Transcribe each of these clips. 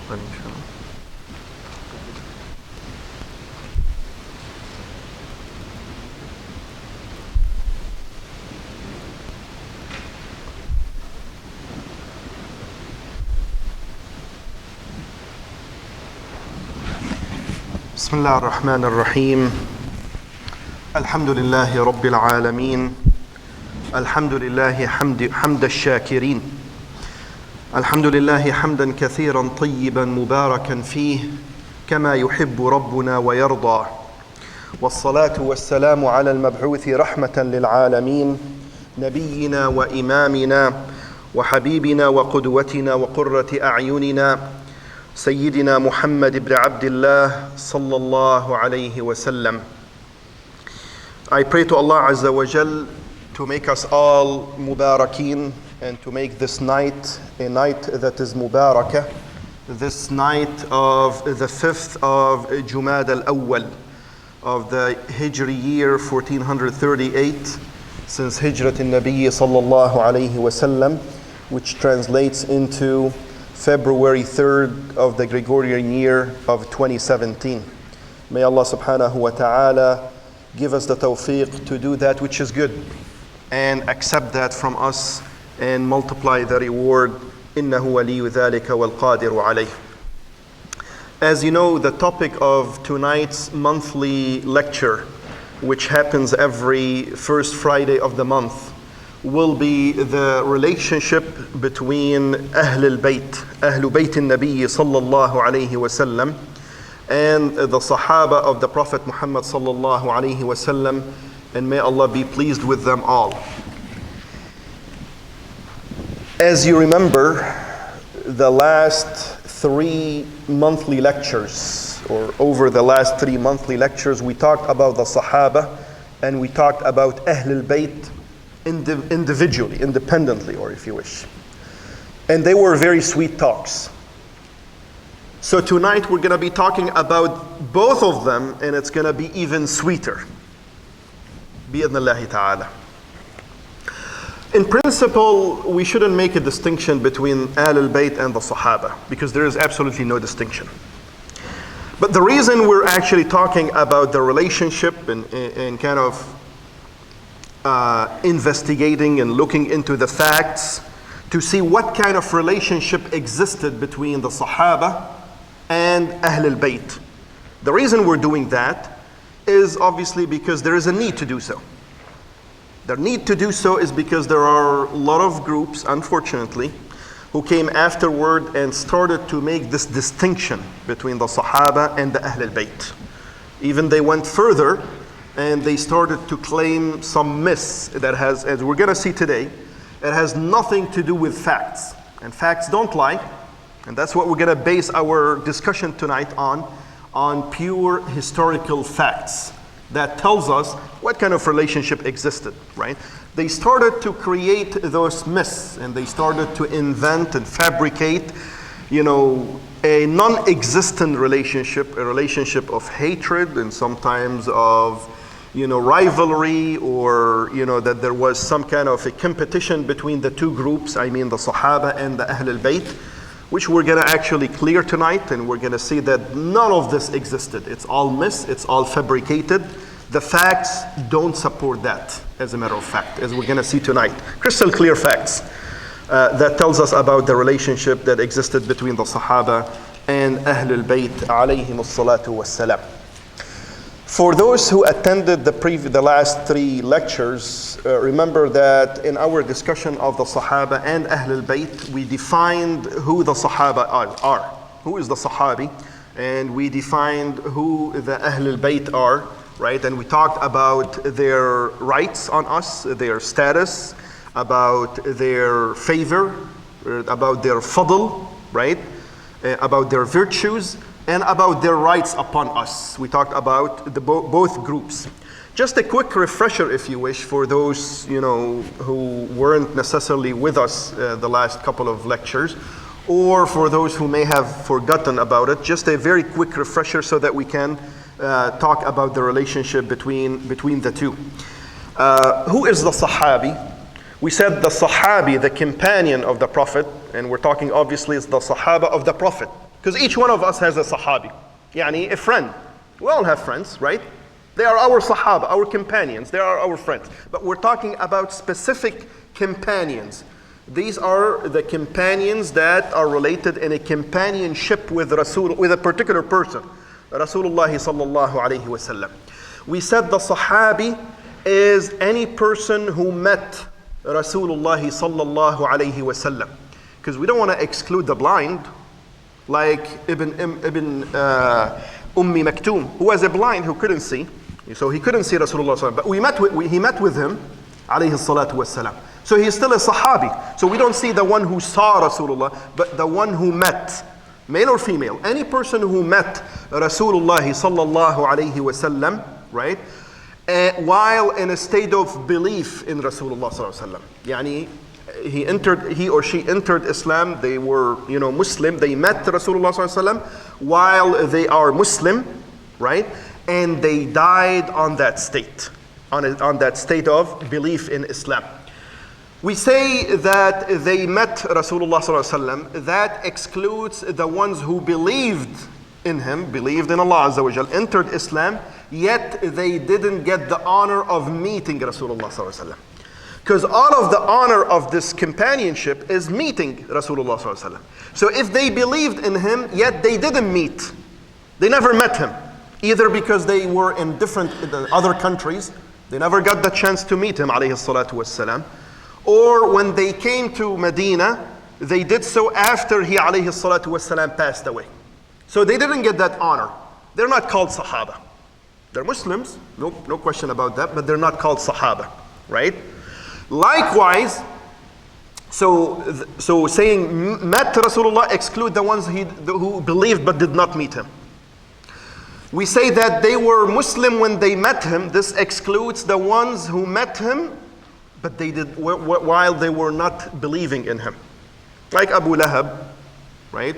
بسم الله الرحمن الرحيم. الحمد لله رب العالمين. الحمد لله حمد الشاكرين. الحمد لله حمدا كثيرا طيبا مباركا فيه كما يحب ربنا ويرضى. والصلاة والسلام على المبعوث رحمة للعالمين نبينا وإمامنا وحبيبنا وقدوتنا وقرة أعيننا سيدنا محمد بن عبد الله صلى الله عليه وسلم. I pray to Allah Azza wa Jal to make us all mubarakin and to make this night a night that is mubarakah, this night of the 5th of Jumad al-Awwal of the Hijri year 1438 since Hijrat al-Nabi sallallahu alayhi wa sallam, which translates into February 3rd of the Gregorian year of 2017. May Allah subhanahu wa ta'ala give us the tawfiq to do that which is good and accept that from us and multiply the reward. Innahu waliyu dhalika wal qadiru alayh. As you know, the topic of tonight's monthly lecture, which happens every first Friday of the month, will be the relationship between Ahl Al-Bayt, Ahl Bayt al-Nabi sallallahu alayhi wa sallam, and the Sahabah of the Prophet Muhammad sallallahu alayhi wa sallam, and may Allah be pleased with them all. As you remember, the last 3 monthly lectures, or over the last 3 monthly lectures, we talked about the Sahaba and we talked about Ahl Al-Bayt individually, independently, or if you wish. And they were very sweet talks. So tonight we're going to be talking about both of them, and it's going to be even sweeter. Bi-idhnillahi ta'ala. In principle, we shouldn't make a distinction between Ahl Al-Bayt and the Sahaba, because there is absolutely no distinction. But the reason we're actually talking about the relationship and kind of investigating and looking into the facts to see what kind of relationship existed between the Sahaba and Ahl Al-Bayt. The reason we're doing that is obviously because there is a need to do so. The need to do so is because there are a lot of groups, unfortunately, who came afterward and started to make this distinction between the Sahaba and the Ahl Al-Bayt. Even they went further and they started to claim some myths that has, as we're going to see today, it has nothing to do with facts. And facts don't lie. And that's what we're going to base our discussion tonight on pure historical facts that tells us what kind of relationship existed, right? They started to create those myths and they started to invent and fabricate, a non-existent relationship, a relationship of hatred and sometimes of rivalry, or that there was some kind of a competition between the two groups, I mean the Sahaba and the Ahl Al-Bayt, which we're going to actually clear tonight, and we're going to see that none of this existed. It's all myths, it's all fabricated. The facts don't support that, as a matter of fact, as we're going to see tonight. Crystal clear facts that tells us about the relationship that existed between the Sahaba and Ahl Al-Bayt alayhim as-salatu was-salam. For those who attended the last 3 lectures, remember that in our discussion of the Sahaba and Ahl Al-Bayt, we defined who the Sahaba are. Who is the Sahabi? And we defined who the Ahl Al-Bayt are, right? And we talked about their rights on us, their status, about their favor, about their fadl, right? About their virtues, and about their rights upon us. We talked about both groups. Just a quick refresher, if you wish, for those who weren't necessarily with us the last couple of lectures, or for those who may have forgotten about it. Just a very quick refresher so that we can talk about the relationship between the two. Who is the Sahabi? We said the Sahabi, the companion of the Prophet, and we're talking obviously it's the Sahaba of the Prophet, because each one of us has a Sahabi, yani a friend. We all have friends, right? They are our Sahaba, our companions, they are our friends. But we're talking about specific companions. These are the companions that are related in a companionship with Rasul, with a particular person, Rasulullah sallallahu alayhi wasallam. We said the Sahabi is any person who met Rasulullah sallallahu alayhi wasallam. Because we don't want to exclude the blind, like Ibn Ummi Maktoum, who was a blind who couldn't see. So he couldn't see Rasulullah sallallahu alayhi wasallam. But he met with him, alayhi salatu wasalam. So he's still a Sahabi. So we don't see the one who saw Rasulullah, but the one who met, male or female. Any person who met Rasulullah sallallahu alayhi wasallam, right? While in a state of belief in Rasulullah sallallahu alaihi wasallam. He or she entered Islam, they were, Muslim, they met Rasulullah sallallahu alaihi wasallam while they are Muslim, right? And they died on that state, on that state of belief in Islam. We say that they met Rasulullah sallallahu alaihi wasallam. That excludes the ones who believed in him, believed in Allah Azza wa Jal, entered Islam, yet they didn't get the honor of meeting Rasulullah sallallahu alaihi wasallam. Because all of the honor of this companionship is meeting Rasulullah sallallahu alaihi wasallam. So if they believed in him, yet they didn't meet, they never met him, either because they were in different other countries, they never got the chance to meet him, alayhi salatu wassalam, or when they came to Medina, they did so after he, alayhi salatu wassalam, passed away. So they didn't get that honor. They're not called Sahaba. They're Muslims, no question about that, but they're not called Sahaba, right? Likewise, so saying met Rasulullah exclude the ones who believed but did not meet him. We say that they were Muslim when they met him. This excludes the ones who met him, but they did while they were not believing in him, like Abu Lahab, right?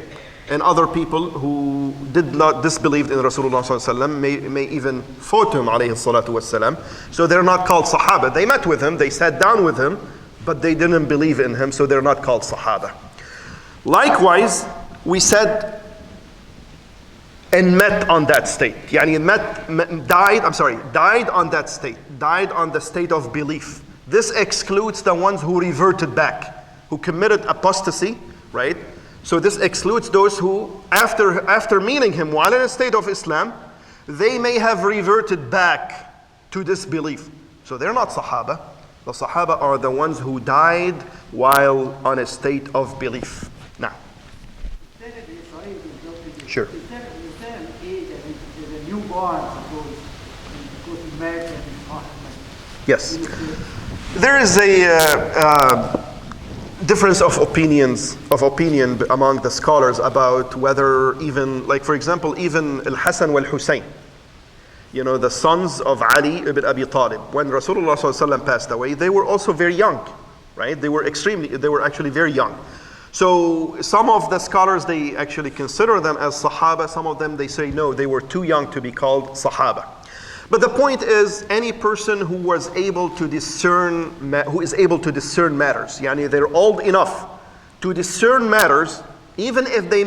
And other people who did not disbelieve in Rasulullah sallallahu alaihi wasallam, may even fought him, alayhi salatu wassalam. So they're not called Sahaba. They met with him, they sat down with him, but they didn't believe in him, so they're not called Sahaba. Likewise, we said and met on that state. Yani died on that state, died on the state of belief. This excludes the ones who reverted back, who committed apostasy, right? So this excludes those who, after meeting him while in a state of Islam, they may have reverted back to this belief. So they're not Sahaba. The Sahaba are the ones who died while on a state of belief. Now. Sure. Yes. There is a difference of opinion among the scholars about whether even, like for example, even Al-Hasan wal-Husayn, the sons of Ali ibn Abi Talib, when Rasulullah sallallahu alaihi wasallam passed away, they were also very young, right? They were actually very young. So some of the scholars, they actually consider them as Sahaba. Some of them, they say no, they were too young to be called Sahaba. But the point is, any person who is able to discern matters, yani they're old enough to discern matters, even if they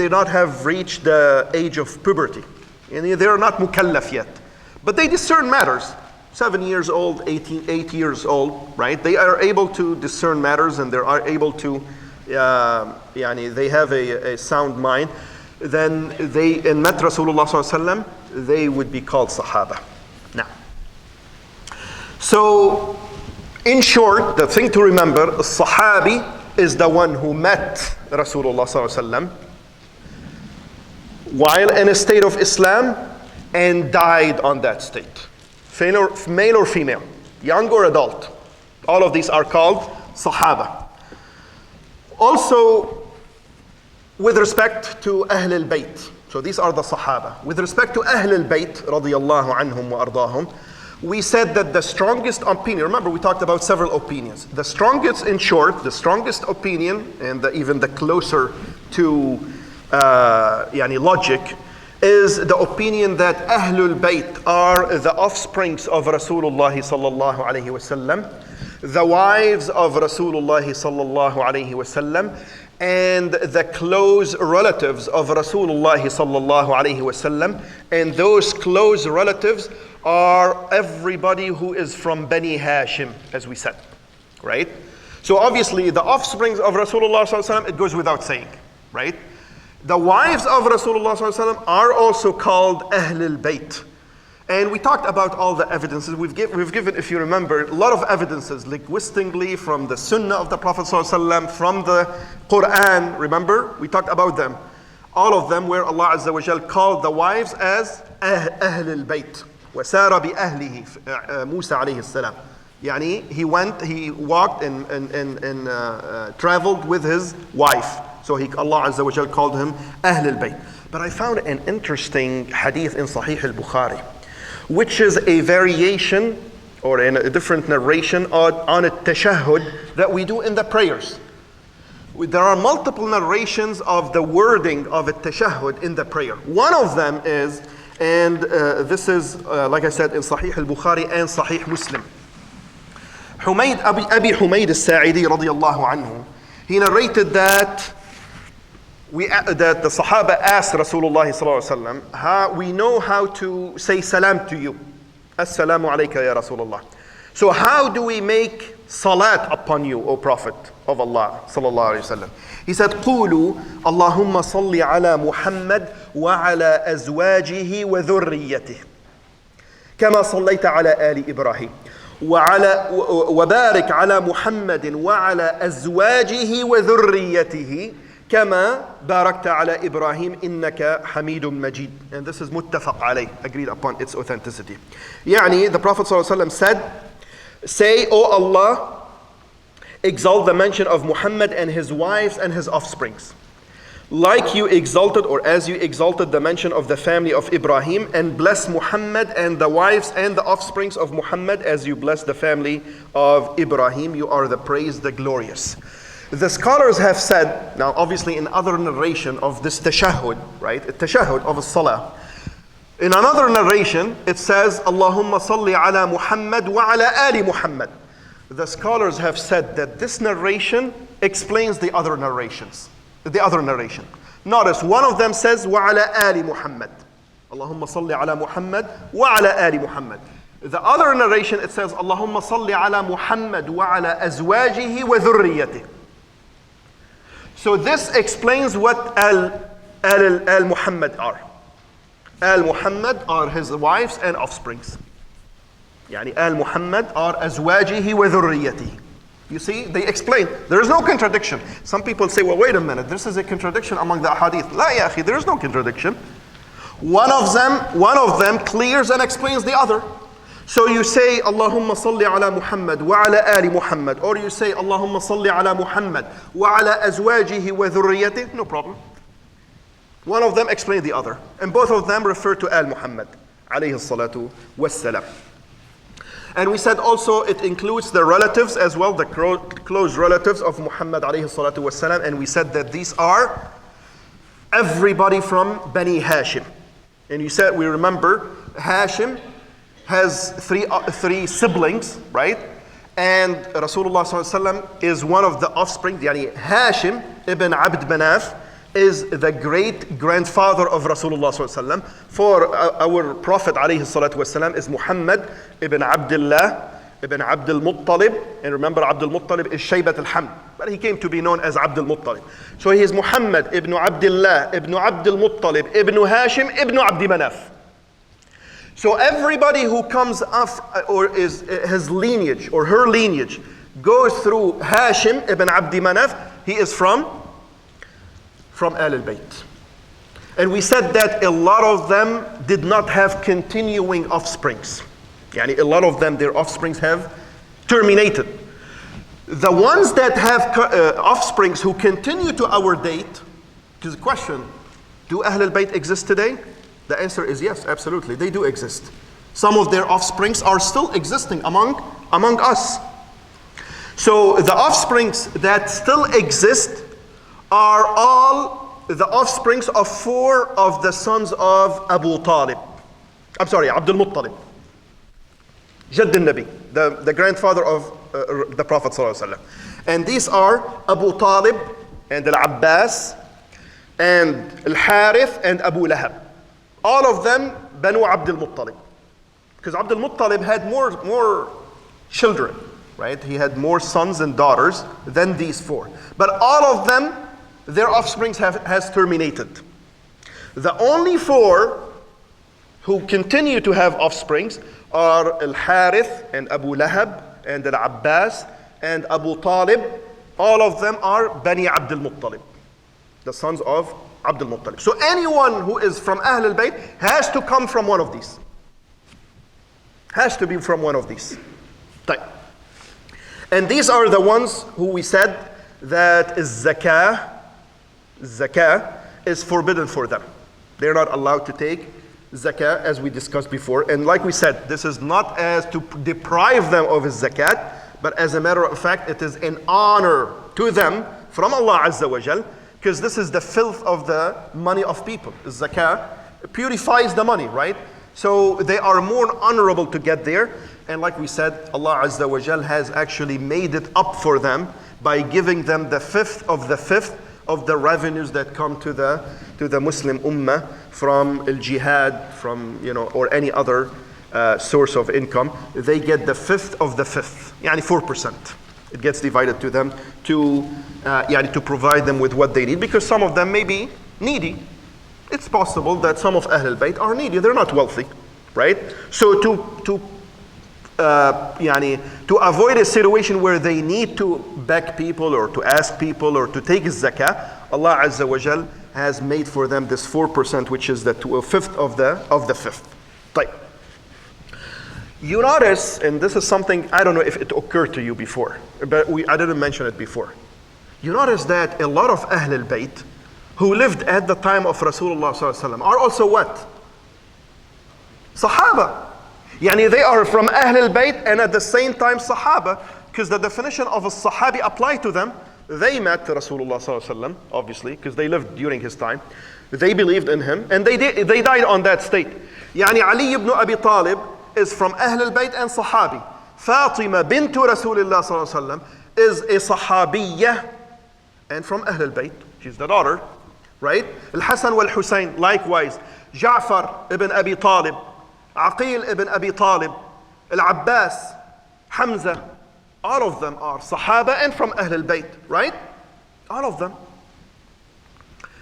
not have reached the age of puberty, and they're not mukallaf yet, but they discern matters. 7 years old, 8 years old, right? They are able to discern matters, and they are able to, they have a sound mind. Then they met Rasulullah sallallahu alaihi wasallam, they would be called Sahaba. Now, so in short, the thing to remember, a Sahabi is the one who met Rasulullah sallallahu alaihi wasallam while in a state of Islam and died on that state. Male or female, young or adult, all of these are called Sahaba. Also, with respect to Ahl Al-Bayt, so these are the Sahaba. With respect to Ahl Al-Bayt, radiyallahu anhum wa ardahum, we said that the strongest opinion, remember we talked about several opinions. The strongest, in short, the strongest opinion, and even the closer to logic, is the opinion that Ahlul Bayt are the offsprings of Rasulullah sallallahu alayhi wasallam, the wives of Rasulullah sallallahu alayhi wasallam, and the close relatives of Rasulullah sallallahu alayhi wasallam. And those close relatives are everybody who is from Bani Hashim, as we said, right? So obviously the offspring of Rasulullah sallallahu alayhi wasallam, it goes without saying, right? The wives of Rasulullah sallallahu alayhi wasallam are also called Ahl Al-Bayt. And we talked about all the evidences. We've given, if you remember, a lot of evidences linguistically from the Sunnah of the Prophet ﷺ, from the Quran. Remember? We talked about them. All of them where Allah Azza wa Jal called the wives as Ahl Al-Bayt. وَسَارَ بِأَهْلِهِ Musa alayhi salam. Yani, he walked and traveled with his wife. So Allah Azza wa Jal called him Ahl Al-Bayt. But I found an interesting hadith in Sahih Al-Bukhari, which is a variation or in a different narration on a tashahhud that we do in the prayers. There are multiple narrations of the wording of a tashahhud in the prayer. One of them is, and this is, like I said, in Sahih Al-Bukhari and Sahih Muslim. Abi Humayd Al-Sa'idi radiyallahu anhu, he narrated that that the Sahaba asked Rasulullah sallallahu alaihi wasallam, we know how to say salam to you. Assalamu alayka ya Rasulullah. So how do we make salat upon you, O Prophet of Allah sallallahu alaihi wasallam? He said, قولوا اللهم صل على محمد وعلى أزواجه وذريته كما صليت على آل إبراهيم وبارك على محمد وعلى أزواجه وذريته كما باركت على إبراهيم إنك حميد مجيد. And this is muttafaq alayh, agreed upon its authenticity. Yani, the Prophet ﷺ said, say, O Allah, exalt the mention of Muhammad and his wives and his offsprings, like you exalted, or as you exalted the mention of the family of Ibrahim, and bless Muhammad and the wives and the offsprings of Muhammad as you bless the family of Ibrahim. You are the praised, the glorious. The scholars have said, now obviously in other narration of this tashahhud, right? Tashahhud of as-salah. In another narration, it says, Allahumma salli ala Muhammad wa ala ali Muhammad. The scholars have said that this narration explains the other narrations. The other narration. Notice one of them says, wa ala ali Muhammad. Allahumma salli ala Muhammad wa ala ali Muhammad. The other narration, it says, Allahumma salli ala Muhammad wa ala azwajihi wa dhurriyyatih. So this explains what Al-Muhammad are. Al-Muhammad are his wives and offsprings. Yani Al-Muhammad are azwajihi wa dhurriyyatihi. You see, they explain. There is no contradiction. Some people say, well, wait a minute, this is a contradiction among the ahadith. La ya akhi, there is no contradiction. One of them clears and explains the other. So you say, Allahumma salli ala Muhammad wa ala ali Muhammad, or you say, Allahumma salli ala Muhammad wa ala azwajihi wa dhurriyyatih, no problem. One of them explains the other, and both of them refer to Al-Muhammad, alayhi salatu wassalam. And we said also it includes the relatives as well, the close relatives of Muhammad alayhi salatu wassalam, and we said that these are everybody from Bani Hashim. And you said, we remember, Hashim has three siblings, right? And Rasulullah ﷺ is one of the offspring. Yani Hashim ibn Abd Manaf is the great grandfather of Rasulullah ﷺ. For our Prophet ﷺ is Muhammad ibn Abdullah ibn Abd al-Muttalib. And remember, Abd al-Muttalib is Shaybat al-Hamd, but he came to be known as Abd al-Muttalib. So he is Muhammad ibn Abdullah ibn Abd al-Muttalib ibn Hashim ibn Abd Manaf. So everybody who comes up, or is his lineage or her lineage, goes through Hashim ibn Abd Manaf, he is from Ahl Al-Bayt. And we said that a lot of them did not have continuing offsprings. Yani a lot of them, their offsprings have terminated. The ones that have offsprings who continue to our date, because the question, do Ahl Al-Bayt exist today? The answer is yes, absolutely, they do exist. Some of their offsprings are still existing among us. So the offsprings that still exist are all the offsprings of 4 of the sons of Abdul Muttalib. Jadd al-Nabi, the grandfather of the Prophet ﷺ. And these are Abu Talib and Al-Abbas and Al-Harith and Abu Lahab. All of them Banu Abd al-Muttalib. Because Abd al-Muttalib had more children, right? He had more sons and daughters than these four. But all of them, their offspring has terminated. The only four who continue to have offsprings are Al-Harith and Abu Lahab and Al-Abbas and Abu Talib. All of them are Bani Abd al-Muttalib, the sons of Abd al-Muttalib. So anyone who is from Ahl al-Bayt has to come from one of these. Has to be from one of these. And these are the ones who we said that zakah is forbidden for them. They're not allowed to take zakah, as we discussed before. And like we said, this is not as to deprive them of his zakat, but as a matter of fact, it is an honor to them from Allah Azza wa Jal, because this is the filth of the money of people. Zakah purifies the money, right? So they are more honorable to get there. And like we said, Allah Azza wa Jal has actually made it up for them by giving them the fifth of the revenues that come to the Muslim Ummah from al-jihad, from or any other source of income. They get the fifth of the fifth, yani 4%. It gets divided to them to provide them with what they need, because some of them may be needy. It's possible that some of Ahl al-Bayt are needy. They're not wealthy, right? So to avoid a situation where they need to beg people or to ask people or to take zakah, Allah Azza wa Jal has made for them this 4%, which is the fifth of the fifth. Right. You notice, and this is something, I don't know if it occurred to you before, but I didn't mention it before. You notice that a lot of Ahl al-Bayt who lived at the time of Rasulullah ﷺ are also what? Sahaba. Yani they are from Ahl al-Bayt and at the same time Sahaba, because the definition of a Sahabi applied to them. They met Rasulullah ﷺ, obviously, because they lived during his time. They believed in him, and they died on that state. Yani Ali ibn Abi Talib is from Ahl al-Bayt and Sahabi. Fatima bintu Rasulullah ﷺ is a Sahabiyya and from Ahl al-Bayt. She's the daughter, right? Al-Hasan wal-Husayn, likewise. Ja'far ibn Abi Talib, Aqil ibn Abi Talib, Al-Abbas, Hamza, all of them are Sahaba and from Ahl al-Bayt, right? All of them.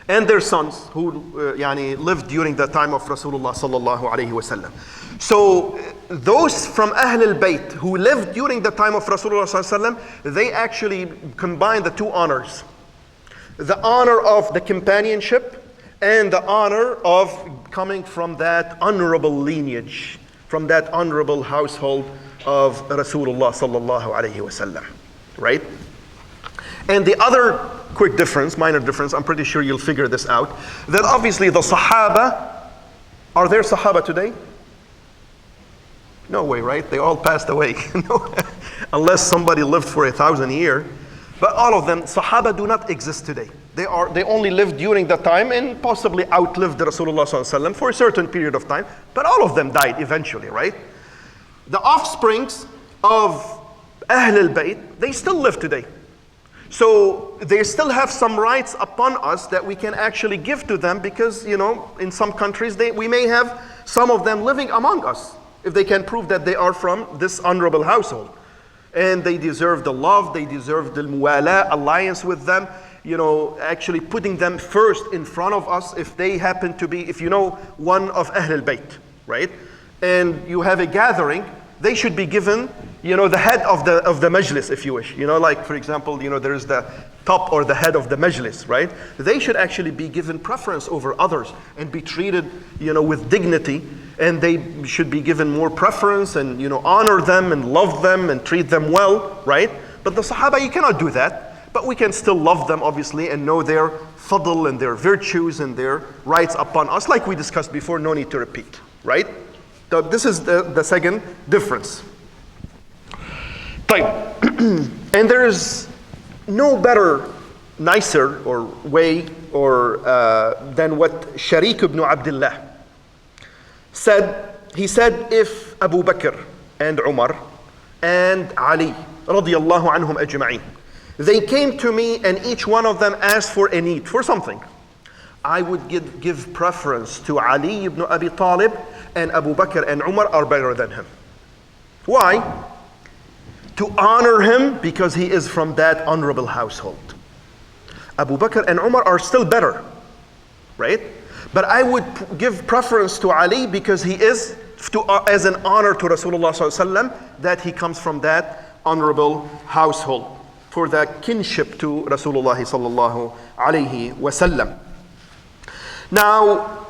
And their sons who lived during the time of Rasulullah sallallahu alayhi wasallam. So those from Ahl al-Bayt who lived during the time of Rasulullah sallallahu alayhi wasallam, they actually combine the two honors. The honor of the companionship and the honor of coming from that honorable lineage, from that honorable household of Rasulullah sallallahu alayhi wasallam, right? And the other quick difference, minor difference, I'm pretty sure you'll figure this out, that obviously the Sahaba, are there Sahaba today? No way, right? They all passed away. Unless somebody lived for 1,000 years. But all of them, Sahaba do not exist today. They only lived during the time and possibly outlived Rasulullah sallallahu alaihi wasallam for a certain period of time. But all of them died eventually, right? The offsprings of Ahl al-Bayt, they still live today. So they still have some rights upon us that we can actually give to them, because in some countries we may have some of them living among us if they can prove that they are from this honorable household. And they deserve the love, they deserve the muwala, alliance with them, actually putting them first in front of us if they happen to be, if one of Ahl al-Bayt, right? And you have a gathering, they should be given, the head of the majlis, if you wish. Like for example, there is the top or the head of the majlis, right? They should actually be given preference over others and be treated, with dignity. And they should be given more preference and, honor them and love them and treat them well, right? But the Sahaba, you cannot do that. But we can still love them, obviously, and know their fadl and their virtues and their rights upon us, like we discussed before, no need to repeat, right? So this is the second difference. And there is no better, nicer or way or than what Sharik ibn Abdullah said. He said, if Abu Bakr and Umar and Ali radiyallahu anhum ajma'in. They came to me and each one of them asked for a need, for something. I would give preference to Ali ibn Abi Talib, and Abu Bakr and Umar are better than him. Why? To honor him because he is from that honorable household. Abu Bakr and Umar are still better, right? But I would give preference to Ali because he is as an honor to Rasulullah sallallahu alaihi wasallam that he comes from that honorable household, for the kinship to Rasulullah sallallahu alaihi wasallam. Now,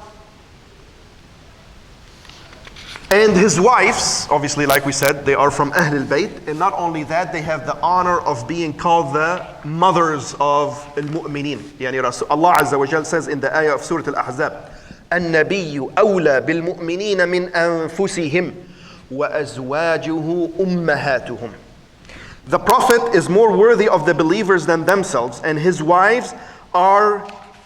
and his wives, obviously, like we said, they are from Ahl Al-Bayt, and not only that, they have the honor of being called the mothers of Al-Mu'mineen. Yani Allah Azza wa Jal says in the ayah of Surah Al-Ahzab, النبي أولى بالمؤمنين من أنفسهم وأزواجه أمهاتهم. The Prophet is more worthy of the believers than themselves, and his wives are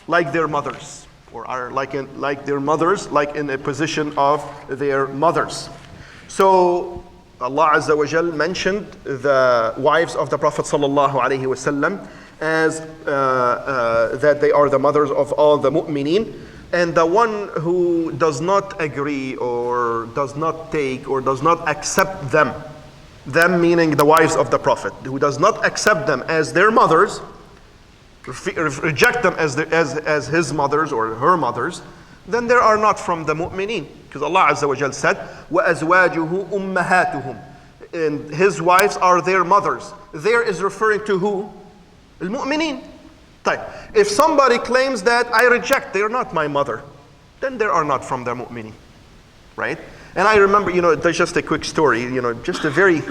like their mothers, or are like their mothers, like in a position of their mothers. So Allah Azza wa Jal mentioned the wives of the Prophet sallallahu alaihi wasallam as that they are the mothers of all the mu'mineen. And the one who does not agree or does not take or does not accept them meaning the wives of the Prophet, who does not accept them as their mothers, reject them as his mothers or her mothers, then they are not from the mu'mineen. Because Allah Azza wa Jal said, وَأَزْوَاجُهُ أُمَّهَاتُهُم. And his wives are their mothers. There is referring to who? Al-mu'mineen. If somebody claims that I reject, they are not my mother, then they are not from the mu'mineen. Right? And I remember, there's just a quick story, just a very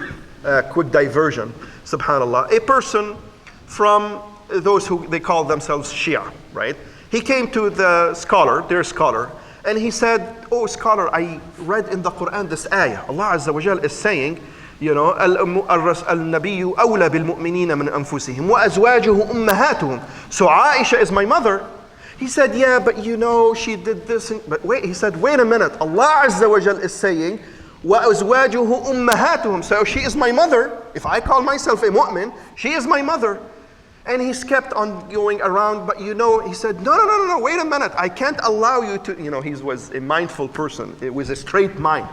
quick diversion, subhanAllah. A person from those who they call themselves Shia, right? He came to their scholar, and he said, oh scholar, I read in the Quran this ayah. Allah Azza wa Jal is saying, النبي أولى بالمؤمنين من أنفسهم وأزواجه أمهاتهم. So Aisha is my mother. He said, yeah, but she did this. But wait, he said, wait a minute. Allah Azza wa Jal is saying, وأزواجه أمهاتهم. So she is my mother. If I call myself a mu'min, she is my mother. And he's kept on going around, but he said, no, wait a minute. I can't allow you to, he was a mindful person. It was a straight mind.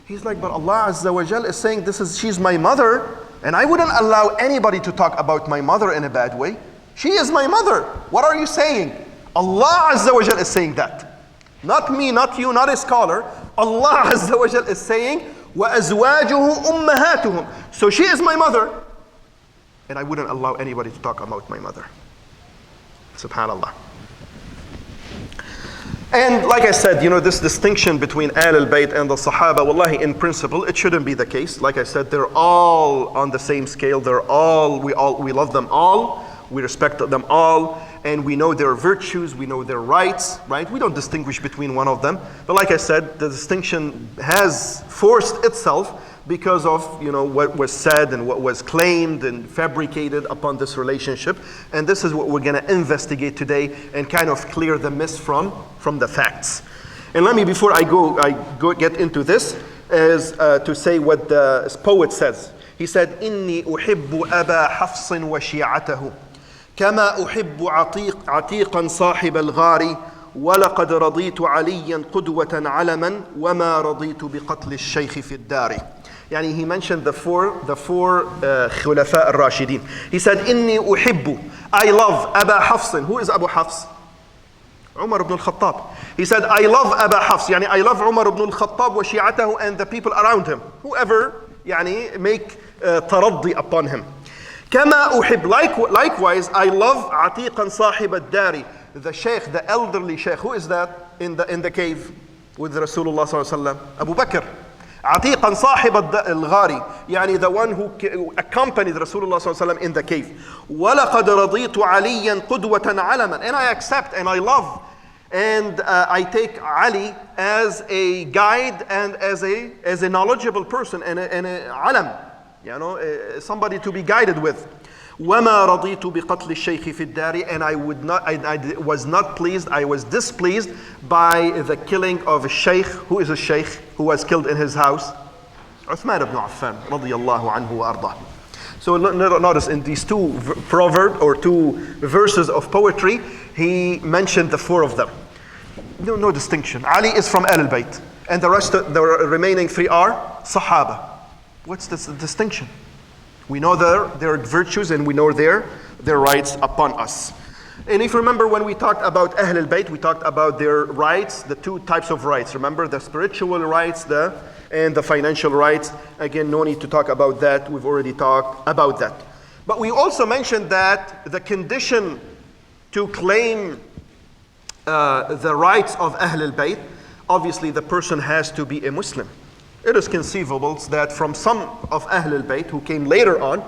He's like, but Allah Azza wa Jal is saying she's my mother, and I wouldn't allow anybody to talk about my mother in a bad way. She is my mother. What are you saying? Allah Azza wa Jal is saying that. Not me, not you, not a scholar. Allah Azza wa Jal is saying, وَأَزْوَاجُهُ أُمَّهَاتُهُم. So she is my mother, and I wouldn't allow anybody to talk about my mother. SubhanAllah. And like I said, this distinction between Ahl Al-Bayt and the Sahaba, wallahi, in principle, it shouldn't be the case. Like I said, they're all on the same scale. We love them all. We respect them all. And we know their virtues. We know their rights, right? We don't distinguish between one of them. But like I said, the distinction has forced itself because of what was said and what was claimed and fabricated upon this relationship. And this is what we're going to investigate today and kind of clear the mist from the facts. And let me, before I go get into this, is to say what the poet says. He said, إني أحب أبا حفص وشيعته كما أحب عتيقا صاحب الغار ولقد رضيت عليا قدوة علما وما رضيت بقتل الشيخ في الدار. Yani he mentioned the four Khulafa al-Rashidin. He said, إني أحب, I love Aba Hafs. Who is Abu Hafs? Umar ibn al-Khattab. He said, I love Aba Hafs. Yani I love Umar ibn al-Khattab wa shi'atahu, and the people around him. Whoever make taraddi upon him. كما أحب, likewise, I love عتيقا صاحب الدار. The sheikh, the elderly sheikh. Who is that in the cave with Rasulullah sallallahu alaihi wasallam? Abu Bakr. عتيقا صاحب الغار, يعني the one who accompanied Rasulullah sallallahu alaihi wasallam in the cave. ولقد رضيت عليا قدوة علما. And I accept and I love and I take Ali as a guide and as a knowledgeable person and a alam, somebody to be guided with. وما رضيت بقتل الشيخ في الدار. And I was not pleased, I was displeased by the killing of a sheikh. Who is a sheikh who was killed in his house? Uthman ibn Affan radiyallahu anhu wa ardah. So notice in these two proverbs or two verses of poetry, he mentioned the four of them. No distinction. Ali is from Ahl Al-Bayt, and the remaining three are Sahaba. What's the distinction? We know their virtues and we know their rights upon us. And if you remember when we talked about Ahl Al-Bayt, we talked about their rights, the two types of rights. Remember the spiritual rights and the financial rights. Again, no need to talk about that. We've already talked about that. But we also mentioned that the condition to claim the rights of Ahl Al-Bayt, obviously the person has to be a Muslim. It is conceivable that from some of Ahl Al-Bayt who came later on,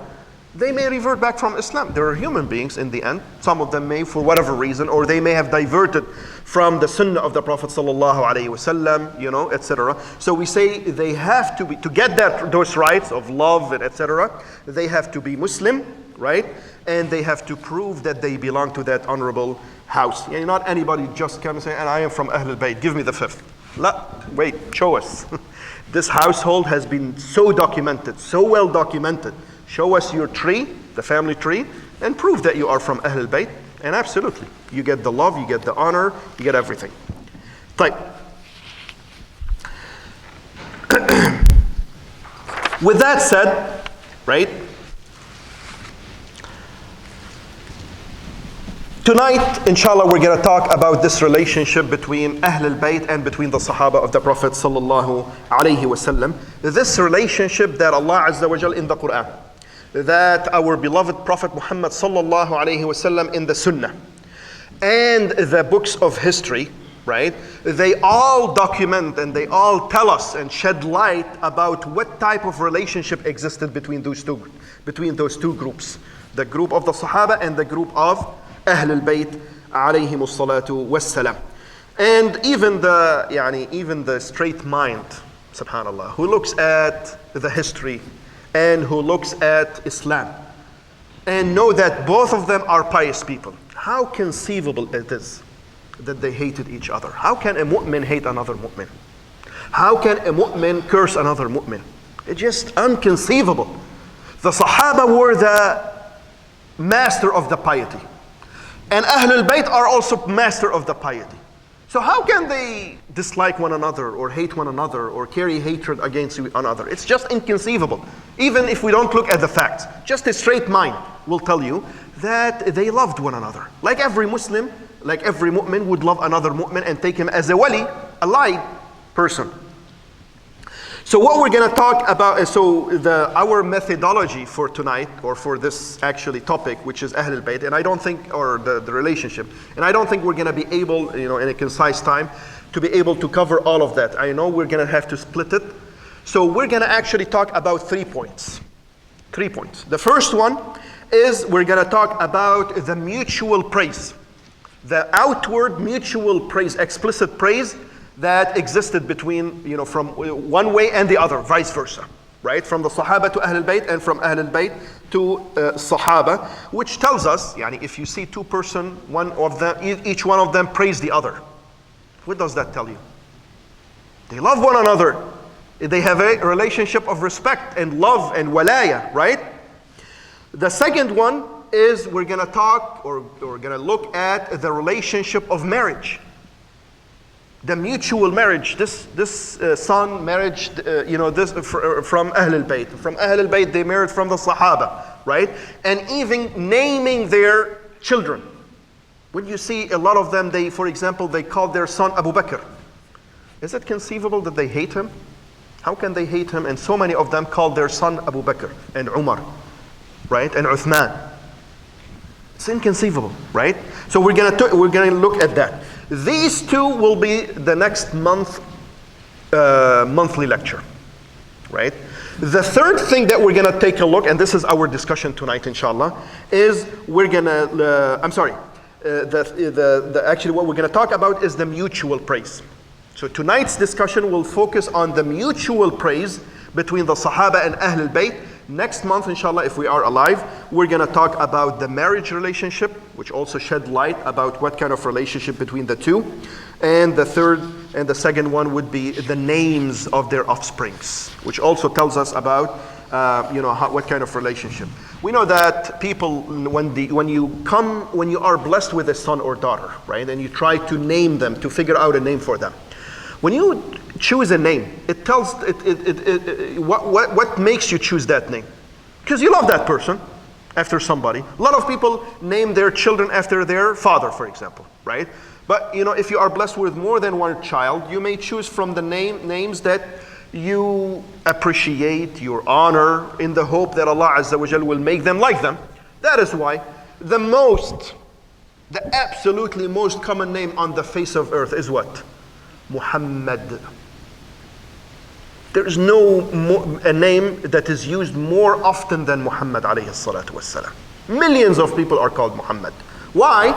they may revert back from Islam. They are human beings in the end. Some of them may, for whatever reason, or they may have diverted from the Sunnah of the Prophet sallallahu alaihi wasallam, etc. So we say they have to be, to get those rights of love and etc. They have to be Muslim, right? And they have to prove that they belong to that honorable house. Not anybody just come and say, and I am from Ahl Al-Bayt, give me the fifth. Wait, show us. This household has been so documented, so well documented. Show us your tree, the family tree, and prove that you are from Ahl Al-Bayt. And absolutely, you get the love, you get the honor, you get everything. طيب. With that said, right? Tonight, inshallah, we're going to talk about this relationship between Ahl Al-Bayt and between the Sahaba of the Prophet sallallahu alaihi wasallam. This relationship that Allah Azza wa Jal in the Quran, that our beloved Prophet Muhammad sallallahu alaihi wasallam in the Sunnah, and the books of history, right? They all document and they all tell us and shed light about what type of relationship existed between those two groups, the group of the Sahaba and the group of Ahl Al-Bayt alayhim as-salatu was-salam. And even the straight mind, subhanallah, who looks at the history and who looks at Islam and know that both of them are pious people, how conceivable it is that they hated each other. How can a mu'min hate another mu'min? How can a mu'min curse another mu'min? It's just inconceivable. The Sahaba were the master of the piety. And Ahl Al-Bayt are also master of the piety. So how can they dislike one another or hate one another or carry hatred against one another? It's just inconceivable. Even if we don't look at the facts, just a straight mind will tell you that they loved one another. Like every Muslim, like every mu'min would love another mu'min and take him as a wali, a live person. So what we're going to talk about is our methodology for tonight, or for this actually topic, which is Ahl Al-Bayt, and I don't think, or the relationship, and I don't think we're going to be able, in a concise time, to be able to cover all of that. I know we're going to have to split it. So we're going to actually talk about 3 points. 3 points. The first one is we're going to talk about the mutual praise, the outward mutual praise, explicit praise that existed between, from one way and the other, vice versa, right? From the Sahaba to Ahl Al-Bayt and from Ahl Al-Bayt to Sahaba, which tells us, if you see two persons, each one of them praise the other. What does that tell you? They love one another. They have a relationship of respect and love and walaya, right? The second one is we're going to talk, or we're going to look at the relationship of marriage. The mutual marriage, this son married, this from Ahl Al-Bayt. From Ahl Al-Bayt, they married from the Sahaba, right? And even naming their children. When you see a lot of them, for example, they called their son Abu Bakr. Is it conceivable that they hate him? How can they hate him? And so many of them called their son Abu Bakr and Umar, right? And Uthman. It's inconceivable, right? So we're gonna look at that. These two will be the next monthly lecture, right? The third thing that we're gonna take a look, and this is our discussion tonight, inshallah, is we're gonna. Actually, what we're gonna talk about is the mutual praise. So tonight's discussion will focus on the mutual praise between the Sahaba and Ahl Al-Bayt. Next month, inshallah, if we are alive, we're going to talk about the marriage relationship, which also shed light about what kind of relationship between the two. And the third and the second one would be the names of their offsprings, which also tells us about what kind of relationship. We know that people, when you are blessed with a son or daughter, right, and you try to name them, to figure out a name for them. When you choose a name, it tells what makes you choose that name. Because you love that person after somebody. A lot of people name their children after their father, for example, right? But if you are blessed with more than one child, you may choose from the names that you appreciate, you honor, in the hope that Allah Azza wa Jal will make them like them. That is why the absolutely most common name on the face of earth is what? Muhammad. There is a name that is used more often than Muhammad alayhi salatu wassalam. Millions of people are called Muhammad. Why?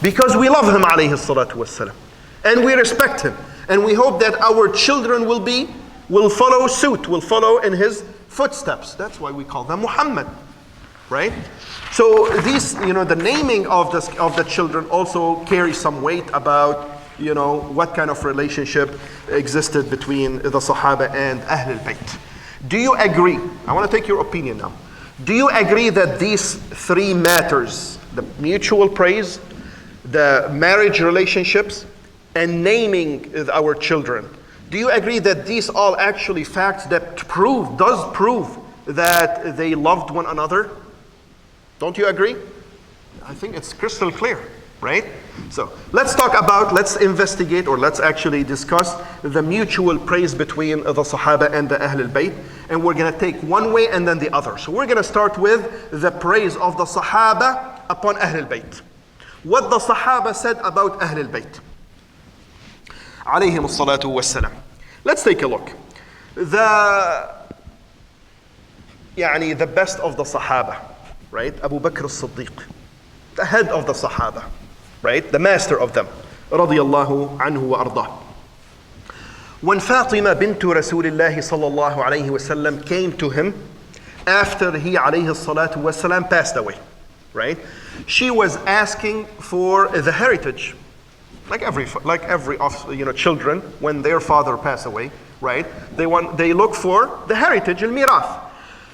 Because we love him alayhi salatu wassalam. And we respect him. And we hope that our children will follow suit, will follow in his footsteps. That's why we call them Muhammad. Right? So these, the naming of the children also carries some weight about what kind of relationship existed between the Sahaba and Ahl Al-Bayt. Do you agree? I want to take your opinion now. Do you agree that these three matters, the mutual praise, the marriage relationships, and naming our children, do you agree that these are actually facts that prove that they loved one another? Don't you agree? I think it's crystal clear. Right? So let's investigate, or let's actually discuss the mutual praise between the Sahaba and the Ahl Al-Bayt. And we're going to take one way and then the other. So we're going to start with the praise of the Sahaba upon Ahl Al-Bayt. What the Sahaba said about Ahl Al-Bayt. Alayhim as-salatu was-salam. Let's take a look. The best of the Sahaba, right? Abu Bakr as-Siddiq, the head of the Sahaba. Right? The master of them. Radiyallahu anhu wa ardah. When Fatima bint Rasulullah sallallahu alayhi wa sallam came to him after he alayhi salatu wa sallam passed away, right? She was asking for the heritage. Like every children, when their father pass away, right? They look for the heritage, al-mirath.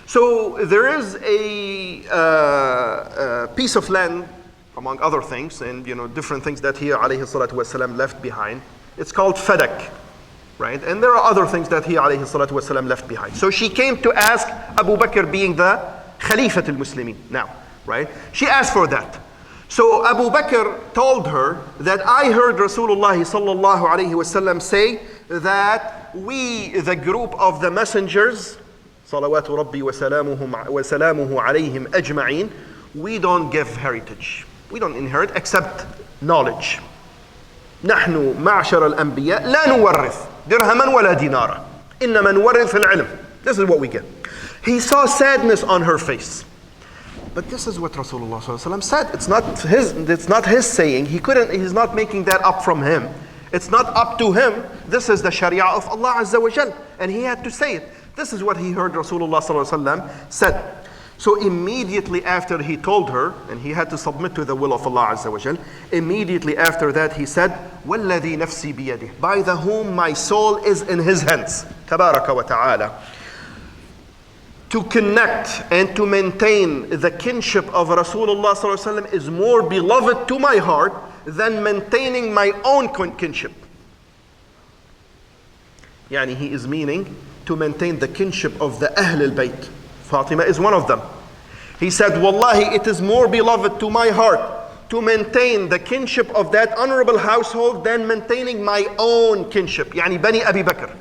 So there is a piece of land, among other things, and different things that he alayhi salatu wasalam left behind. It's called fadak, right? And there are other things that he alayhi salatu wasalam left behind. So she came to ask Abu Bakr, being the Khalifat al-Muslimin now, right? She asked for that. So Abu Bakr told her that I heard Rasulullah sallallahu alayhi wasallam say that we, the group of the messengers, salawatu rabbi wa salamuhu alayhim ajma'in, we don't give heritage. We don't inherit except knowledge. نحن معشر الأنبياء لا نورث درهما ولا دينارا إنما نورث العلم. This is what we get. He saw sadness on her face. But this is what Rasulullah ﷺ said. It's not his saying. He's not making that up from him. It's not up to him. This is the Sharia of Allah Azza wa Jal. And he had to say it. This is what he heard Rasulullah ﷺ said. So immediately after he told her, and he had to submit to the will of Allah Azza wa Jal, immediately after that he said, وَالَّذِي نَفْسِي بِيَدِهِ, by the whom my soul is in his hands, tabaraka wa ta'ala. To connect and to maintain the kinship of Rasulullah sallallahu alaihi wasallam is more beloved to my heart than maintaining my own kinship. Yani he is meaning to maintain the kinship of the Ahl Al-Bayt. Fatima is one of them. He said, Wallahi, it is more beloved to my heart to maintain the kinship of that honorable household than maintaining my own kinship. Yani Bani Abi Bakr.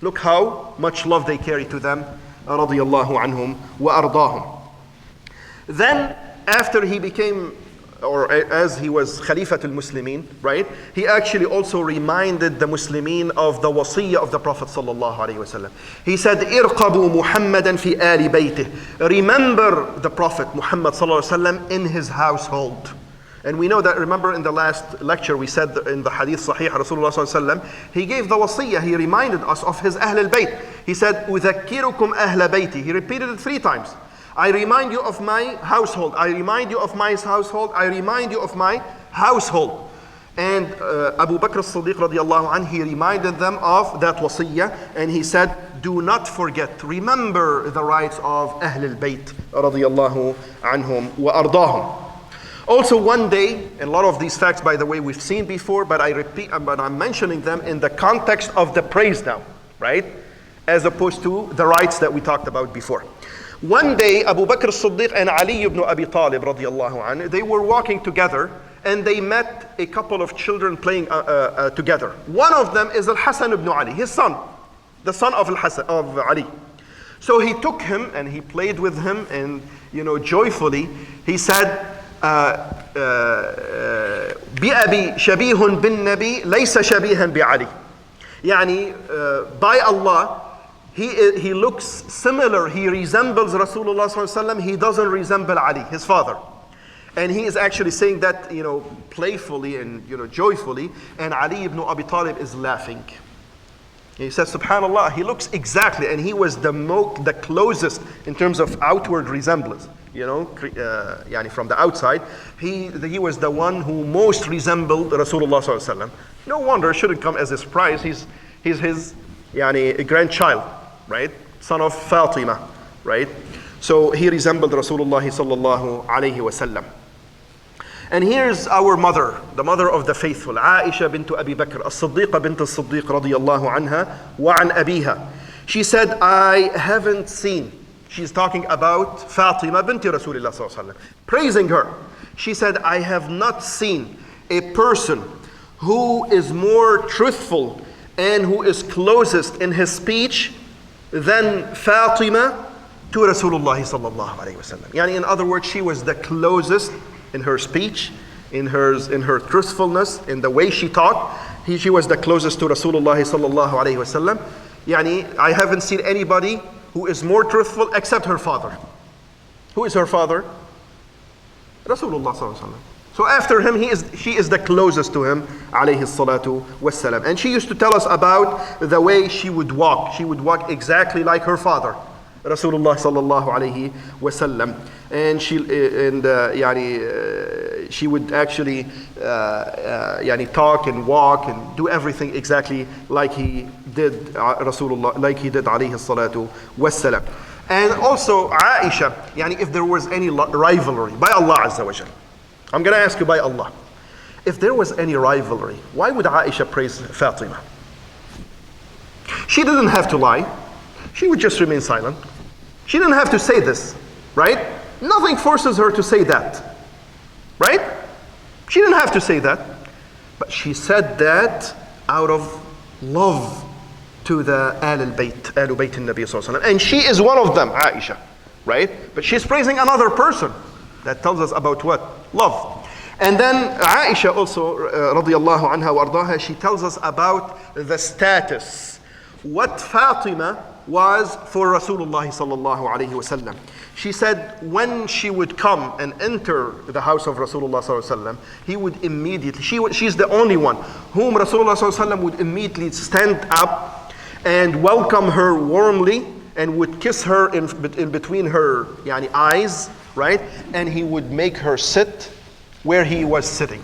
Look how much love they carry to them. Radiyallahu anhum wa ardahum. Then, after he became, or as he was Khalifat al-Muslimin, right? He actually also reminded the Muslimin of the wasiyah of the Prophet sallallahu alaihi wasallam. He said, "Irqabu Muhammadan fi ali baytih." Remember the Prophet Muhammad sallallahu alaihi wasallam in his household. And we know that, remember in the last lecture we said in the hadith sahih, Rasulullah sallallahu alaihi wasallam, he gave the wasiyah, he reminded us of his Ahl Al-Bayt. He said, "Udhakkirukum Ahl Bayti." He repeated it 3 times. I remind you of my household. I remind you of my household. I remind you of my household. And Abu Bakr as-Siddiq radiallahu anhu, he reminded them of that wasiyah, and he said, do not forget, remember the rights of Ahl Al-Bayt radiallahu anhum wa ardahum. Also one day, and a lot of these facts, by the way, we've seen before, but I'm mentioning them in the context of the praise now, right? As opposed to the rights that we talked about before. One day, Abu Bakr as-Siddiq and Ali ibn Abi Talib radiallahu anhu, they were walking together, and they met a couple of children playing together. One of them is Al-Hasan ibn Ali, his son, the son of Ali. So he took him and he played with him, and joyfully he said, بأبي شبيه بالنبي ليس شبيها بعلي. يعني by Allah, he looks similar, he resembles Rasulullah sallallahu alaihi wasallam, he doesn't resemble Ali, his father. And he is actually saying that, playfully and, joyfully. And Ali ibn Abi Talib is laughing. He says, subhanallah, he looks exactly, and he was the closest in terms of outward resemblance. From the outside, he was the one who most resembled Rasulullah sallallahu alaihi wasallam. No wonder it shouldn't come as a surprise. He's his a grandchild, right? Son of Fatima, right? So he resembled Rasulullah sallallahu alaihi wasallam. And here's our mother, the mother of the faithful, Aisha bint Abi Bakr, as-Siddiqa bint as-Siddiq radiyallahu anha wa an abiha. She said, I haven't seen, she's talking about Fatima bint Rasulullah sallallahu alaihi wasallam, praising her. She said, I have not seen a person who is more truthful and who is closest in his speech than Fatima to Rasulullah sallallahu alaihi wasallam. Yani, in other words, she was the closest in her speech, in her truthfulness, in the way she talked. She was the closest to Rasulullah sallallahu alaihi wasallam. Yani, I haven't seen anybody who is more truthful except her father. Who is her father? Rasulullah sallallahu alaihi wasallam. So after him, she is the closest to him, alayhi salatu wassalam. And she used to tell us about the way she would walk. She would walk exactly like her father, Rasulullah sallallahu alayhi wasallam. And she would actually talk and walk and do everything exactly like he did, Rasulullah, like he did alayhi salatu wassalam. And also Aisha, if there was any rivalry, by Allah Azza wa Jal, I'm going to ask you by Allah, if there was any rivalry, why would Aisha praise Fatima? She didn't have to lie. She would just remain silent. She didn't have to say this, right? Nothing forces her to say that, right? She didn't have to say that. But she said that out of love to the Ahl Al-Bayt, Ahl Bayt al-Nabi sallallahu alaihi wasallam. And she is one of them, Aisha, right? But she's praising another person. That tells us about what? Love. And then Aisha also, radiyallahu anha wa ardaha, she tells us about the status, what Fatima was for Rasulullah sallallahu alaihi wasallam. She said when she would come and enter the house of Rasulullah sallallahu alaihi wasallam, he would immediately, she's the only one whom Rasulullah sallallahu alaihi wasallam would immediately stand up and welcome her warmly and would kiss her in between her eyes, right? And he would make her sit where he was sitting,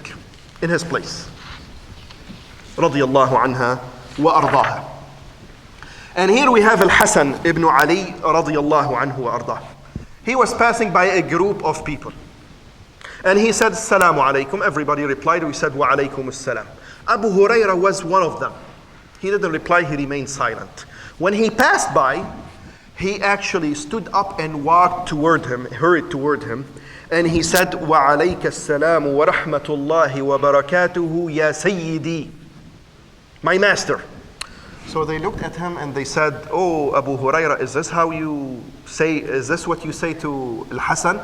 in his place. Radiyallahu anha wa ardaha. And here we have Al-Hasan ibn Ali radiyallahu anhu wa ardah. He was passing by a group of people. And he said, Assalamu alaikum. Everybody replied. We said, Wa alaikum assalam. Abu Hurairah was one of them. He didn't reply, he remained silent. When he passed by, he actually stood up and walked toward him, hurried toward him. And he said, Wa alayka as-salamu wa rahmatullahi wa barakatuhu ya sayyidi. My master. So they looked at him and they said, oh, Abu Hurairah, is this what you say to Al-Hasan?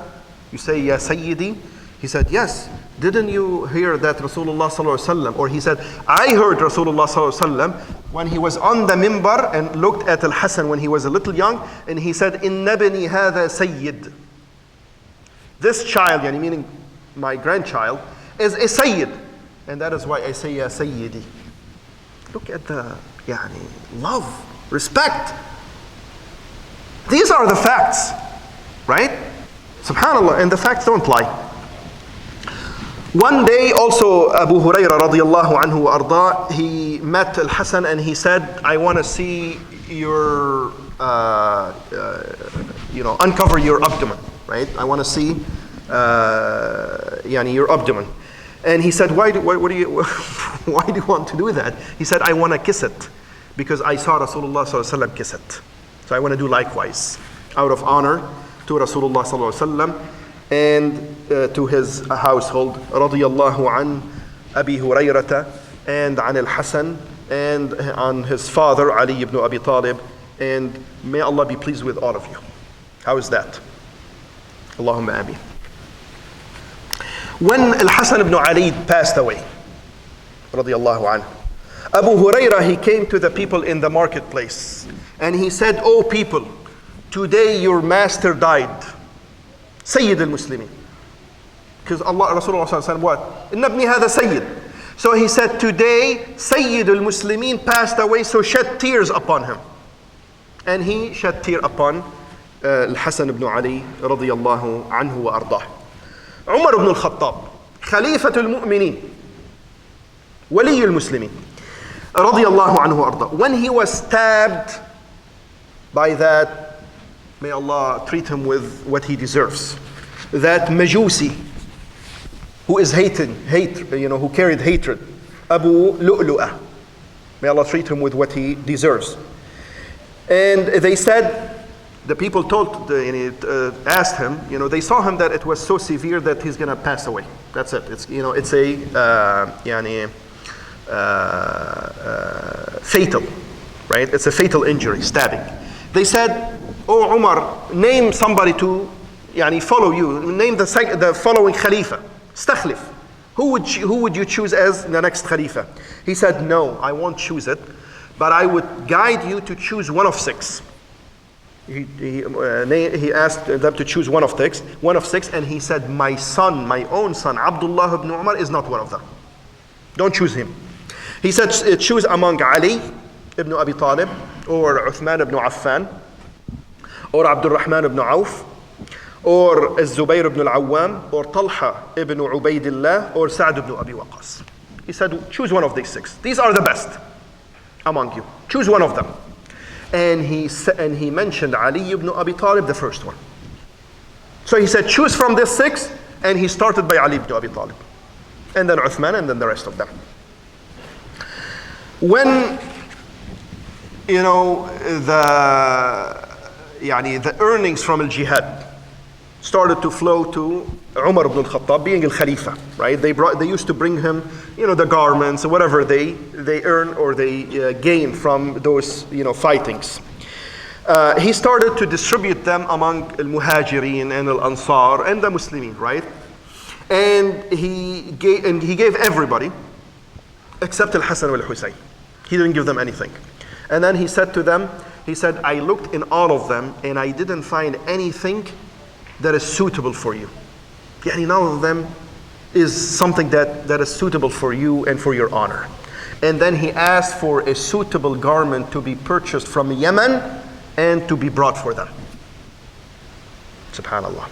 You say, Ya Sayyidi? He said, yes. Didn't you hear that Rasulullah sallallahu alaihi wasallam, or he said, I heard Rasulullah sallallahu alaihi wasallam when he was on the mimbar and looked at Al-Hasan when he was a little young, and he said, Inna bani hadha sayyid. This child, meaning my grandchild, is a sayyid. And that is why I say, Ya Sayyidi. Look at the love, respect. These are the facts, right? Subhanallah, and the facts don't lie. One day also Abu Hurairah radiallahu anhu wa arda, he met Al-Hasan and he said, I want to see your, uncover your abdomen, right? I want to see your abdomen. And he said, why do you want to do that? He said, I want to kiss it because I saw Rasulullah sallallahu alaihi wasallam kiss it. So I want to do likewise out of honor to Rasulullah sallallahu alaihi wasallam and to his household. Radiyallahu an Abi Hurayrata and an Al-Hasan and on his father Ali ibn Abi Talib, and may Allah be pleased with all of you. How is that? Allahumma ameen. When Al-Hasan ibn Ali passed away, radiyallahu anhu, Abu Hurairah, he came to the people in the marketplace and he said, "Oh people, today your master died, Sayyid al-Muslimin." Because Rasulullah sallallahu alaihi wasallam, what? Inna ibni hadha Sayyid. So he said, today Sayyid al-Muslimin passed away, so shed tears upon him. And he shed tear upon Al-Hasan ibn Ali radiyallahu anhu wa ardah. Umar ibn al-Khattab, Khalifatul Mu'minin, Wali al-Muslimin, radiyallahu anhu wa ardah. When he was stabbed by that, may Allah treat him with what he deserves, that Majusi, who is who carried hatred, Abu Lu'lu'ah. May Allah treat him with what he deserves. And they said, the people asked him, they saw him that it was so severe that he's going to pass away. That's it. It's fatal, right? It's a fatal injury, stabbing. They said, "Oh Umar, name somebody to follow you. Name the following Khalifa. Stakhlif. Who would you choose as the next Khalifa?" He said, "No, I won't choose it, but I would guide you to choose one of six." He asked them to choose one of six, and he said, my own son, Abdullah ibn Umar is not one of them. Don't choose him. He said, choose among Ali ibn Abi Talib, or Uthman ibn Affan, or Abdul Rahman ibn Auf, or Zubayr ibn al-Awwam, or Talha ibn Ubaidillah, or Sa'd ibn Abi Waqqas. He said, choose one of these six. These are the best among you. Choose one of them. And he mentioned Ali ibn Abi Talib, the first one. So he said, choose from these six, and he started by Ali ibn Abi Talib, and then Uthman, and then the rest of them. When the earnings from al-jihad started to flow to Umar ibn al-Khattab, being al-Khalifa, right? They used to bring him, the garments, whatever they earn or they gain from those, fightings. He started to distribute them among al-Muhajirin and al-Ansar and the Muslimin, right? And he gave everybody except al-Hasan wal-Husayn. He didn't give them anything. And then he said to them, I looked in all of them and I didn't find anything that is suitable for you. None of them is something that is suitable for you and for your honor. And then he asked for a suitable garment to be purchased from Yemen and to be brought for them. Subhanallah.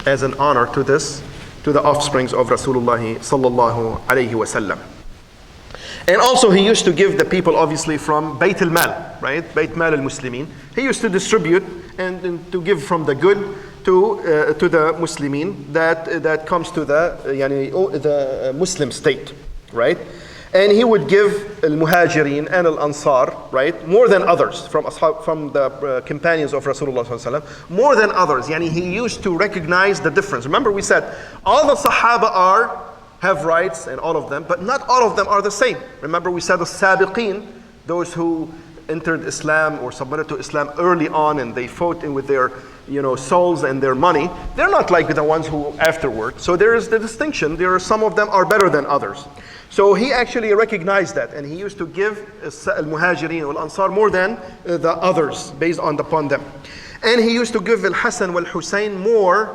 As an honor to the offsprings of Rasulullah sallallahu alayhi wa sallam. And also he used to give the people, obviously, from Bayt al-Mal, right? Bayt Mal al-Muslimin. He used to distribute and to give from the good to the Muslimin that comes to the Muslim state, right? And he would give al-Muhajirin and al-Ansar, right, more than others from the companions of Rasulullah sallallahu alaihi wasallam, more than others. He used to recognize the difference. Remember, we said all the Sahaba have rights, and all of them, but not all of them are the same. Remember, we said the Sabiqeen, those who entered Islam or submitted to Islam early on, and they fought in with their souls and their money. They're not like the ones who afterward. So there is the distinction. Some of them are better than others. So he actually recognized that, and he used to give al-Muhajirin or al-Ansar more than the others based upon them. And he used to give al-Hasan wal-Husayn more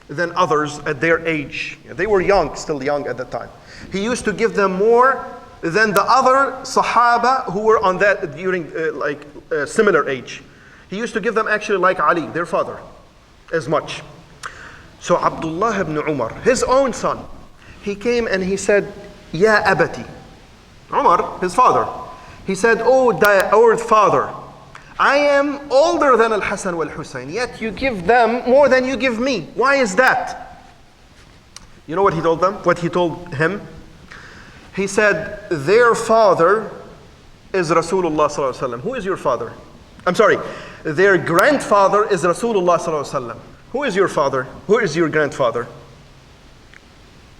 than others at their age. They were still young at the time. He used to give them more than the other Sahaba who were on that during similar age. He used to give them actually like Ali, their father, as much. So Abdullah ibn Umar, his own son, he came and he said, Ya abati. Umar, his father. He said, oh father, I am older than Al-Hasan wal-Husayn, yet you give them more than you give me. Why is that? You know what he told them? What he told him? He said, their father is Rasulullah sallallahu alaihi wasallam. Who is your father? I'm sorry. Their grandfather is Rasulullah sallallahu alaihi wasallam. Who is your father? Who is your grandfather?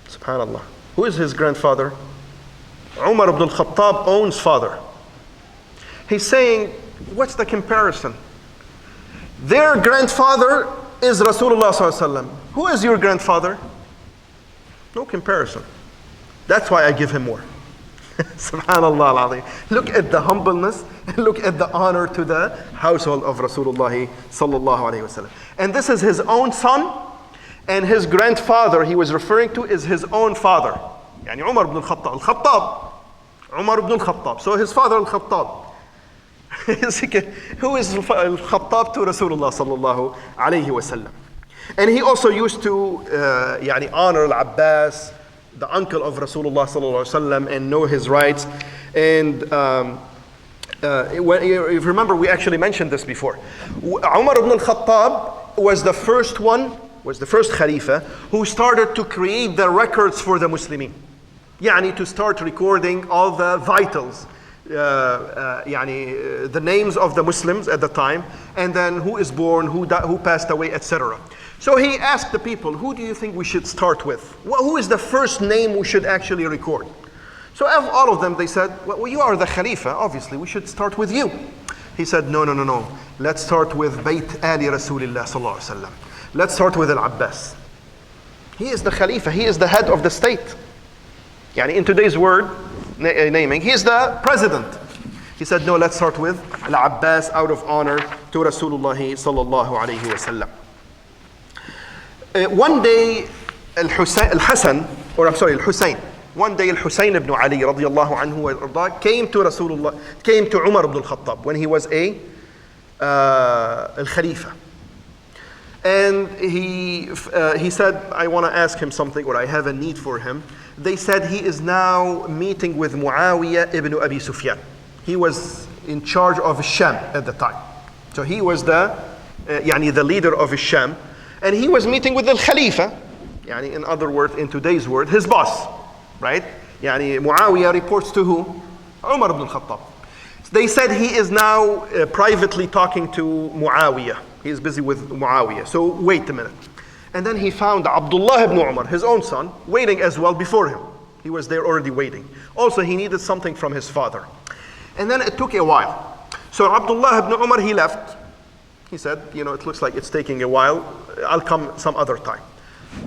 Subhanallah. Who is his grandfather? Umar ibn al-Khattab owns father. He's saying, what's the comparison? Their grandfather is Rasulullah sallallahu alaihi wasallam. Who is your grandfather? No comparison. That's why I give him more. Subhanallah al-Azim. Look at the humbleness and look at the honor to the household of Rasulullah sallallahu alaihi wasallam. And this is his own son, and his grandfather he was referring to is his own father. Yani Umar ibn al-Khattab. Umar ibn al-Khattab. So his father al-Khattab. Who is al-Khattab to Rasulullah sallallahu alaihi wasallam. And he also used to honor al-Abbas, the uncle of Rasulullah sallallahu alaihi wasallam, and know his rights. And if you remember, we actually mentioned this before. Umar ibn al-Khattab was the first Khalifa who started to create the records for the Muslimin. To start recording all the vitals, the names of the Muslims at the time, and then who is born, who passed away, etc. So he asked the people, who do you think we should start with? Who is the first name we should actually record? So all of them, they said, well, you are the Khalifa, obviously, we should start with you. He said, no. Let's start with Bayt Ali Rasulillah sallallahu alaihi wasallam. Let's start with Al-Abbas. He is the Khalifa, he is the head of the state. In today's word, naming, he is the president. He said, no, let's start with Al-Abbas out of honor to Rasulullah sallallahu alaihi wasallam. One day, Al-Husayn, one day Al-Husayn ibn Ali radiyallahu anhu came to Umar ibn al-Khattab when he was al-Khalifa. And he said, I want to ask him something, or I have a need for him. They said he is now meeting with Muawiyah ibn Abi Sufyan. He was in charge of Sham at the time. So he was the leader of Sham. And he was meeting with the Khalifa, in other words, in today's word, his boss, right? Muawiyah reports to who? Umar ibn al-Khattab. They said he is now privately talking to Muawiyah. He is busy with Muawiyah. So wait a minute. And then he found Abdullah ibn Umar, his own son, waiting as well before him. He was there already waiting. Also, he needed something from his father. And then it took a while. So Abdullah ibn Umar, he left. He said, it looks like it's taking a while. I'll come some other time.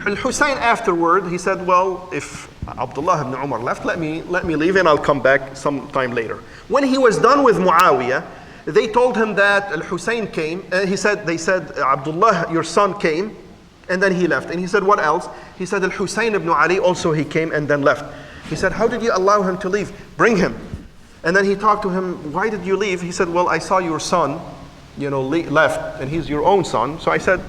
Al-Husayn afterward, he said, well, if Abdullah ibn Umar left, let me leave and I'll come back some time later. When he was done with Muawiyah, they told him that Al-Husayn came. They said, Abdullah, your son came, and then he left. And he said, what else? He said, Al-Husayn ibn Ali also he came and then left. He said, how did you allow him to leave? Bring him. And then he talked to him, why did you leave? He said, well, I saw your son left, and he's your own son. So I said,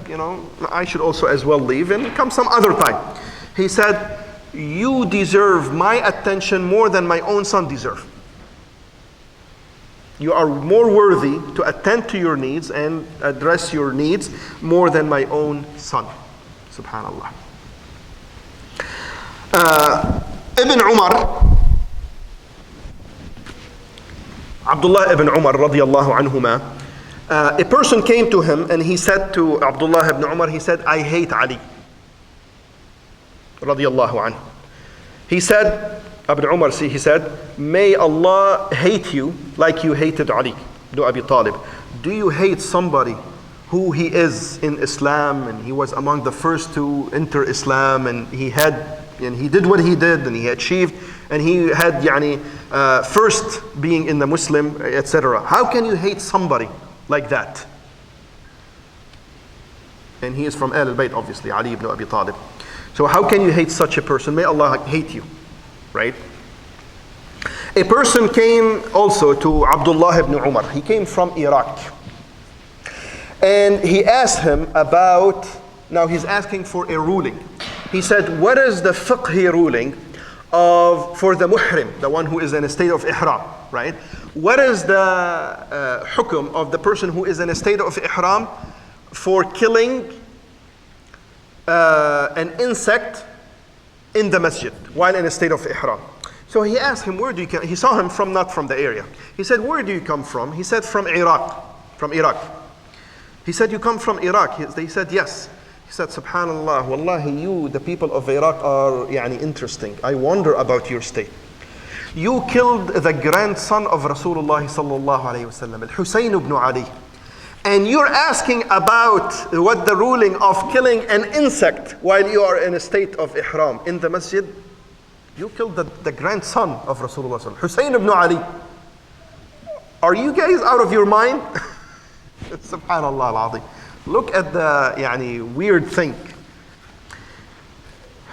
I should also as well leave and come some other time. He said, you deserve my attention more than my own son deserves. You are more worthy to attend to your needs and address your needs more than my own son. Subhanallah. Ibn Umar, Abdullah ibn Umar radiyallahu anhuma, a person came to him and he said to Abdullah ibn Umar, he said, I hate Ali radiyallahu anhu. He said, Ibn Umar, he said, may Allah hate you like you hated Ali ibn Abi Talib. Do you hate somebody who he is in Islam, and he was among the first to enter Islam, and he did what he did, and he achieved, and he had first being in the Muslim, etc. How can you hate somebody like that? And he is from Ahl Al-Bayt, obviously, Ali ibn Abi Talib. So how can you hate such a person? May Allah hate you, right? A person came also to Abdullah ibn Umar. He came from Iraq. And he asked him about, now he's asking for a ruling. He said, what is the fiqhi ruling for the muhrim, the one who is in a state of ihram, right? What is the hukum of the person who is in a state of ihram for killing an insect in the masjid while in a state of ihram? So he asked him, where do you come? He saw him not from the area. He said, where do you come from? He said, from Iraq, from Iraq. He said, you come from Iraq? He said, yes. He said, subhanallah, wallahi, you, the people of Iraq are interesting. I wonder about your state. You killed the grandson of Rasulullah sallallahu alayhi wasallam, Al-Husayn ibn Ali. And you're asking about what the ruling of killing an insect while you are in a state of ihram in the masjid. You killed the grandson of Rasulullah sallallahu alayhi wa sallam, Husayn ibn Ali. Are you guys out of your mind? Subhanallah al-Azim. Look at the weird thing.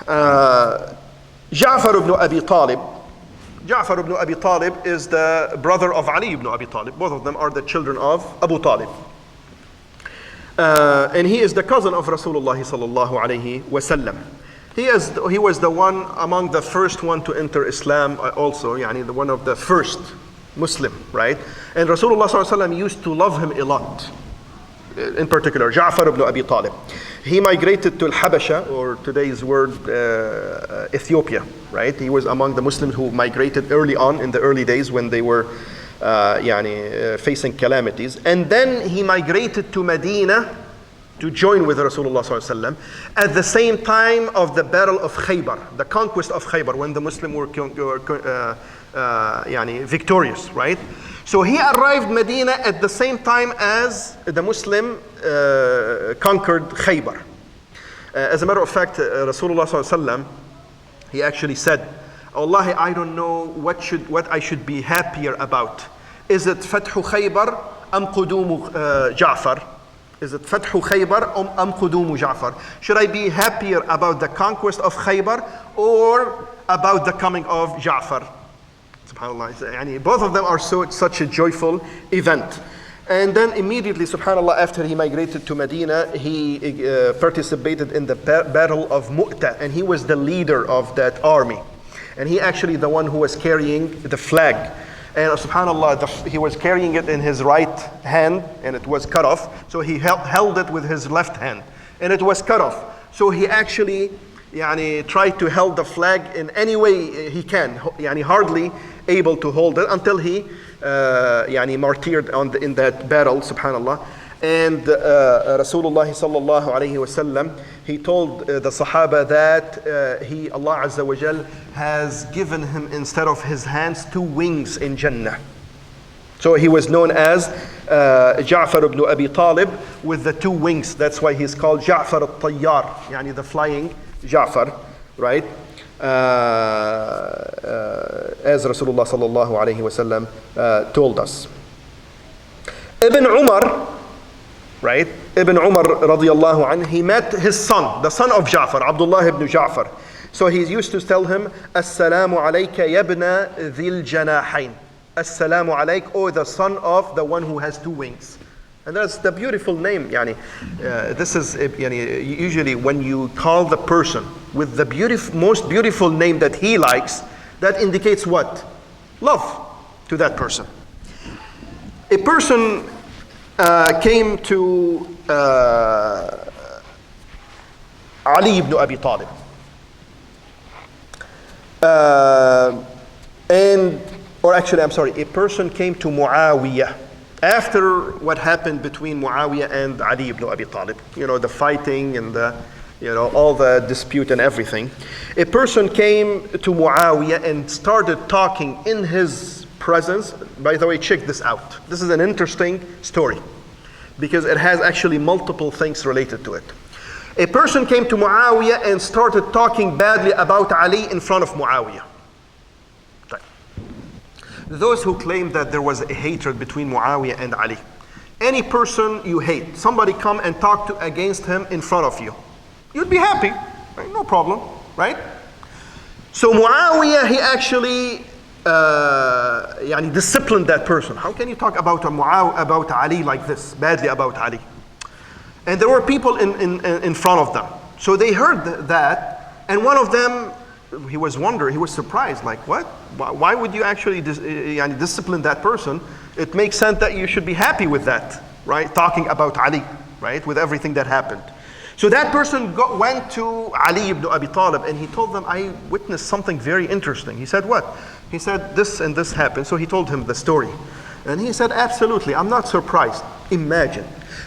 Ja'far ibn Abi Talib. Ja'far ibn Abi Talib is the brother of Ali ibn Abi Talib. Both of them are the children of Abu Talib. And he is the cousin of Rasulullah sallallahu alayhi wa sallam. He was the one among the first one to enter Islam also, the one of the first Muslim, right? And Rasulullah sallallahu alayhi wa sallam used to love him a lot. In particular, Ja'far ibn Abi Talib. He migrated to Al-Habasha, or today's word, Ethiopia, right? He was among the Muslims who migrated early on in the early days when they were facing calamities. And then he migrated to Medina to join with Rasulullah sallallahu alaihi wasallam at the same time of the battle of Khaybar, the conquest of Khaybar, when the Muslims were victorious, right? So he arrived Medina at the same time as the Muslim conquered Khaybar. As a matter of fact, Rasulullah sallallahu alaihi wasallam, he actually said, Wallahi, I don't know what I should be happier about. Is it Fathu Khaybar am Qudumu Ja'far? Is it Fathu Khaybar am Qudumu Ja'far? Should I be happier about the conquest of Khaybar or about the coming of Ja'far? SubhanAllah. Both of them are such a joyful event. And then immediately, subhanAllah, after he migrated to Medina, he participated in the battle of Mu'tah, and he was the leader of that army. And he actually the one who was carrying the flag. And subhanAllah, he was carrying it in his right hand, and it was cut off. So he held it with his left hand, and it was cut off. So he actually tried to hold the flag in any way he can, hardly able to hold it until he martyred in that battle, subhanallah. And Rasulullah sallallahu alayhi wasallam, he told the Sahaba that Allah Azza wa Jal has given him, instead of his hands, 2 wings in Jannah. So he was known as Ja'far ibn Abi Talib with the 2 wings. That's why he's called Ja'far al-Tayyar, the flying Ja'far, right? As Rasulullah sallallahu alayhi wasallam told us. Ibn Umar, right? Ibn Umar radiyallahu anhu, he met his son, the son of Ja'far, Abdullah ibn Ja'far. So he used to tell him, Assalamu alayka yabna dhil janahayn. Assalamu alayk, or the son of the one who has 2 wings. And that's the beautiful name. This is usually when you call the person with the most beautiful name that he likes, that indicates what? Love to that person. A person came to Ali ibn Abi Talib. A person came to Muawiyah after what happened between Muawiyah and Ali ibn Abi Talib. The fighting and all the dispute and everything. A person came to Muawiyah and started talking in his presence. By the way, check this out. This is an interesting story because it has actually multiple things related to it. A person came to Muawiyah and started talking badly about Ali in front of Muawiyah. Those who claim that there was a hatred between Muawiyah and Ali. Any person you hate, somebody come and talk against him in front of you. You'd be happy, right? No problem, right? So Muawiyah, he actually disciplined that person. How can you talk about Ali like this, badly about Ali? And there were people in front of them. So they heard that, And one of them, he was surprised, like, what? Why would you actually discipline that person? It makes sense that you should be happy with that, right? Talking about Ali, right? With everything that happened. So that person went to Ali ibn Abi Talib and he told them, I witnessed something very interesting. He said, what? He said, this and this happened. So he told him the story. And he said, absolutely, I'm not surprised. Imagine,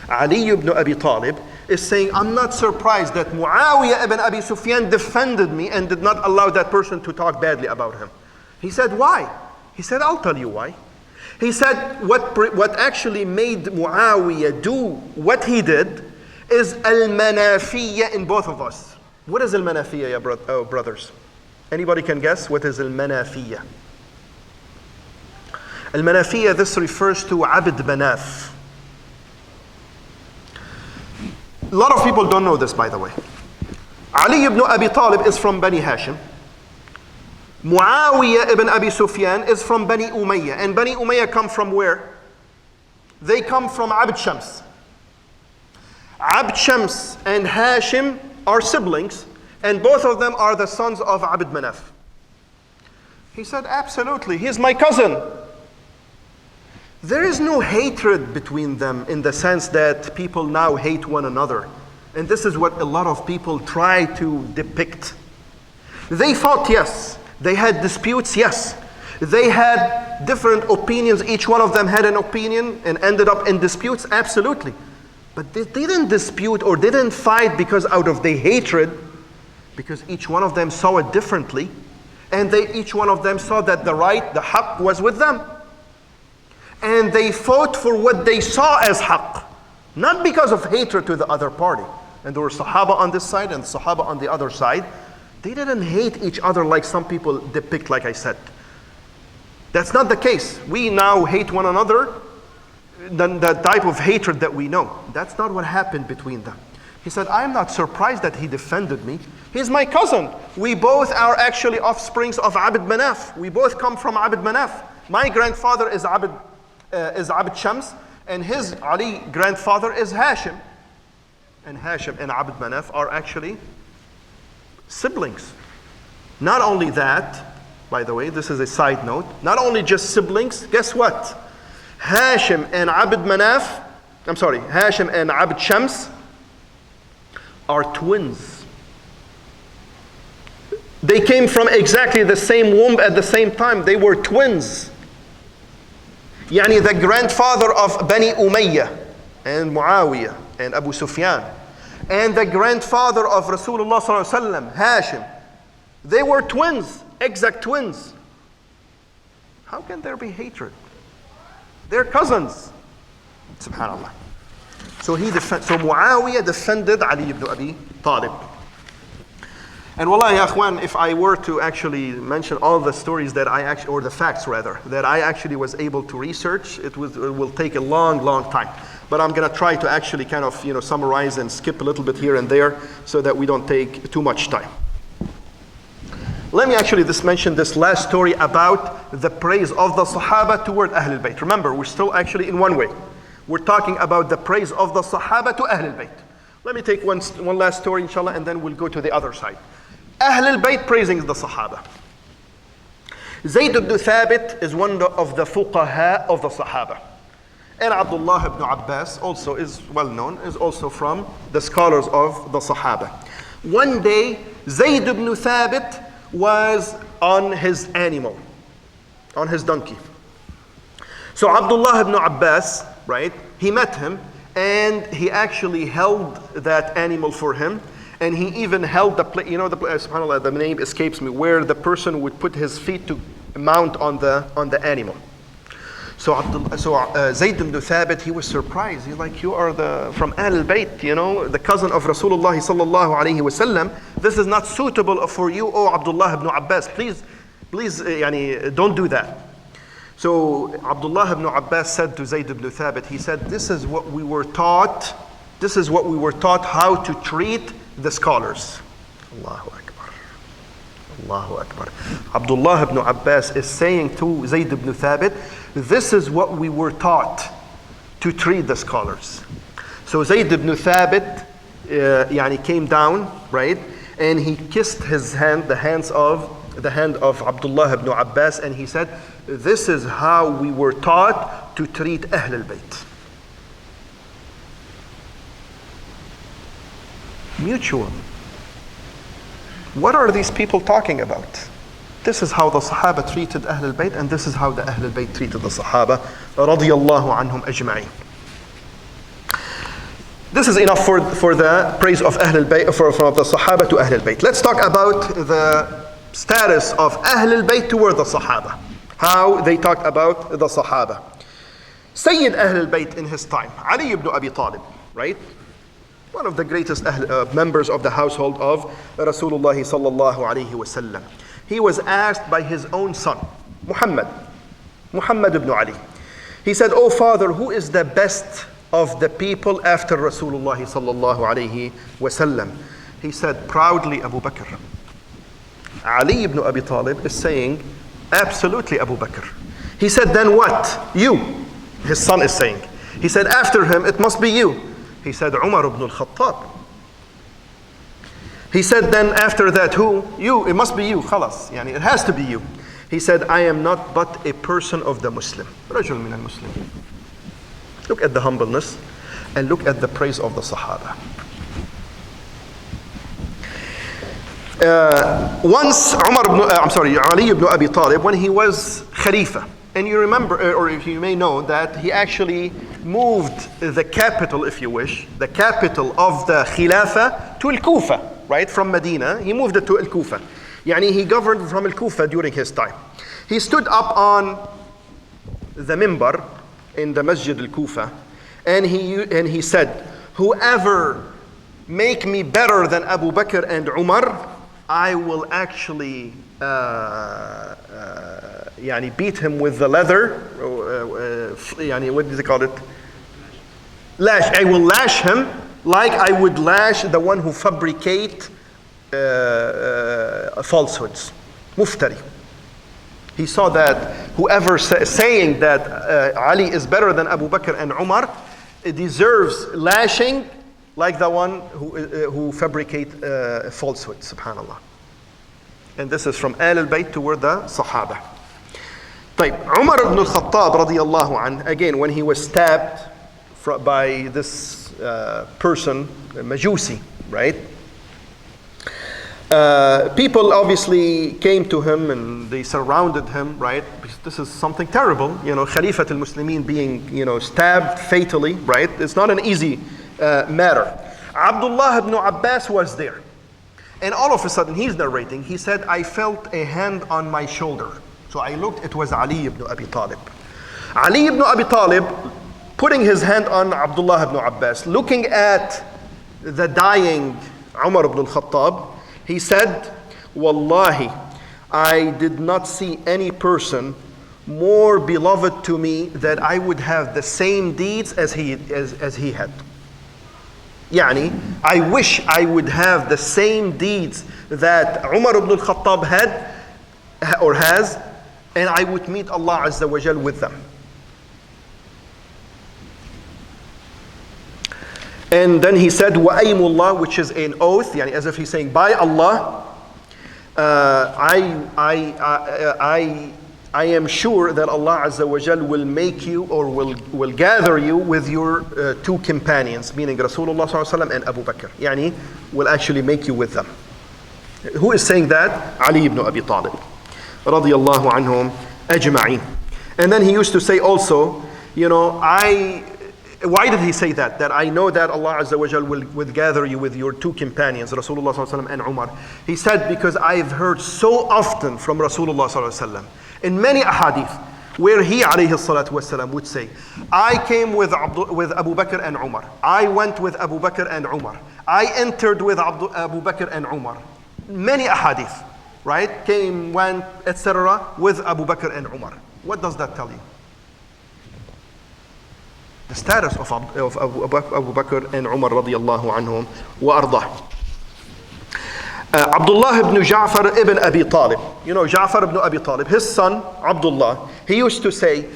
Ali ibn Abi Talib is saying, I'm not surprised that Muawiyah ibn Abi Sufyan defended me and did not allow that person to talk badly about him. He said, why? He said, I'll tell you why. He said, what actually made Muawiyah do what he did is al-manafiyya in both of us. What is al-manafiyya, brothers? Anybody can guess what is al-manafiyya? Al-manafiyya, this refers to Abd Manaf. A lot of people don't know this, by the way. Ali ibn Abi Talib is from Bani Hashim. Muawiyah ibn Abi Sufyan is from Bani Umayyah. And Bani Umayyah come from where? They come from Abd Shams. Abd Shams and Hashim are siblings, and both of them are the sons of Abd Manaf. He said, absolutely, he's my cousin. There is no hatred between them in the sense that people now hate one another. And this is what a lot of people try to depict. They fought, yes. They had disputes, yes. They had different opinions. Each one of them had an opinion and ended up in disputes, absolutely. But they didn't dispute or didn't fight because out of the hatred, because each one of them saw it differently. And each one of them saw that the haqq was with them. And they fought for what they saw as haqq, not because of hatred to the other party. And there were Sahaba on this side and Sahaba on the other side. They didn't hate each other like some people depict, like I said. That's not the case. We now hate one another, the type of hatred that we know. That's not what happened between them. He said, I'm not surprised that he defended me. He's my cousin. We both are actually offsprings of Abd Manaf. We both come from Abd Manaf. My grandfather is Abd Shams, and his Ali grandfather is Hashim. And Hashim and Abd Manaf are actually siblings. Not only that, by the way, this is a side note, not only just siblings, guess what? Hashim and Abd Shams are twins. They came from exactly the same womb at the same time. They were twins. Yani the grandfather of Bani Umayyah and Muawiyah and Abu Sufyan and the grandfather of Rasulullah sallallahu alaihi wasallam, Hashim, they were twins, exact twins. How can there be hatred? They're cousins. Subhanallah. So Muawiyah defended Ali ibn Abi Talib. And wallahi, ya akhwan, if I were to actually mention all the stories that or the facts rather, that I actually was able to research, it will take a long, long time. But I'm going to try to actually kind of, summarize and skip a little bit here and there so that we don't take too much time. Let me actually mention this last story about the praise of the Sahaba toward Ahl Al-Bayt. Remember, we're still actually in one way. We're talking about the praise of the Sahaba to Ahl Al-Bayt. Let me take one last story, inshallah, and then we'll go to the other side. Ahl Al-Bayt praising the Sahaba. Zayd ibn Thabit is one of the fuqaha of the Sahaba. And Abdullah ibn Abbas also is well known, is also from the scholars of the Sahaba. One day, Zayd ibn Thabit was on his animal, on his donkey. So Abdullah ibn Abbas, right, he met him and he actually held that animal for him. And he even held subhanAllah, the name escapes me, where the person would put his feet to mount on the animal. So Zayd ibn Thabit, he was surprised. He's like, you are from Ahl Al-Bayt, the cousin of Rasulullah sallallahu alayhi wasallam. This is not suitable for you, oh Abdullah ibn Abbas. Please, don't do that. So Abdullah ibn Abbas said to Zayd ibn Thabit, he said, this is what we were taught how to treat the scholars. Allahu Akbar. Allahu Akbar. Abdullah ibn Abbas is saying to Zayd ibn Thabit, this is what we were taught to treat the scholars. So Zayd ibn Thabit came down, right? and he kissed his hand, the hand of Abdullah ibn Abbas, and he said, "This is how we were taught to treat Ahl Al-Bayt." Mutual. What are these people talking about? This is how the Sahaba treated Ahl Al-Bayt, and this is how the Ahl Al-Bayt treated the Sahaba radiyallahu anhum ajma'in. This is enough for the praise of Ahl Al-Bayt, from the Sahaba to Ahl Al-Bayt. Let's talk about the status of Ahl Al-Bayt toward the Sahaba. How they talked about the Sahaba. Sayyid Ahl Al-Bayt in his time, Ali ibn Abi Talib, right? One of the greatest members of the household of Rasulullah sallallahu alayhi wasallam. He was asked by his own son, Muhammad ibn Ali. He said, "Oh father, who is the best of the people after Rasulullah sallallahu alayhi wasallam?" He said proudly, Abu Bakr. Ali ibn Abi Talib is saying, absolutely Abu Bakr. He said, then what? You. His son is saying. He said, after him, it must be you. He said, Umar ibn al-Khattab. He said, then after that, who? You. It must be you. Khalas. Yani, it has to be you. He said, I am not but a person of the Muslim. رجل من المسلمين. Look at the humbleness and look at the praise of the Sahaba. Once Ali ibn Abi Talib, when he was Khalifa, and you remember, or if you may know, that he actually moved the capital, if you wish, the capital of the Khilafah to Al-Kufa, right? From Medina, he moved it to Al-Kufa. Yani he governed from Al-Kufa during his time. He stood up on the mimbar in the Masjid Al-Kufa, and he said, whoever make me better than Abu Bakr and Umar, I will actually beat him with the leather. What do they call it? Lash. I will lash him like I would lash the one who fabricate falsehoods. Muftari. He saw that whoever saying that Ali is better than Abu Bakr and Umar deserves lashing like the one who fabricate falsehoods, subhanallah. And this is from Ahl Al-Bayt toward the Sahaba. Umar ibn al-Khattab radiyallahu anh, again, when he was stabbed by this person, Majusi, right? People obviously came to him and they surrounded him, right? Because this is something terrible, Khalifat al-Muslimin being, stabbed fatally, right? It's not an easy matter. Abdullah ibn Abbas was there. And all of a sudden, he's narrating, he said, I felt a hand on my shoulder. So I looked, it was Ali ibn Abi Talib. Ali ibn Abi Talib putting his hand on Abdullah ibn Abbas, looking at the dying Umar ibn al-Khattab, he said, Wallahi, I did not see any person more beloved to me that I would have the same deeds as he had. Yani, I wish I would have the same deeds that Umar ibn al-Khattab had or has, and I would meet Allah Azza wa Jal with them. And then he said, وَأَيْمُ which is an oath, yani as if he's saying, by Allah, I am sure that Allah Azza wa Jal will make you or will gather you with your two companions, meaning Rasulullah Sallallahu Alaihi Wasallam and Abu Bakr. Yani, will actually make you with them. Who is saying that? Ali ibn Abi Talib. Radiyallahu anhum ajma'in. And then he used to say also, why did he say that? That I know that Allah Azza wa Jal will gather you with your two companions, Rasulullah Sallallahu Alaihi Wasallam and Umar. He said, because I've heard so often from Rasulullah Sallallahu Alaihi Wasallam, in many ahadith, where he alayhi salatu wasalam would say, I came with Abu Bakr and Umar. I went with Abu Bakr and Umar. I entered with Abu Bakr and Umar. Many ahadith, right? Came, went, etc. with Abu Bakr and Umar. What does that tell you? The status of Abu Bakr and Umar radiyallahu anhum wa ardah. Abdullah ibn Ja'far ibn Abi Talib. Ja'far ibn Abi Talib, his son, Abdullah, he used to say,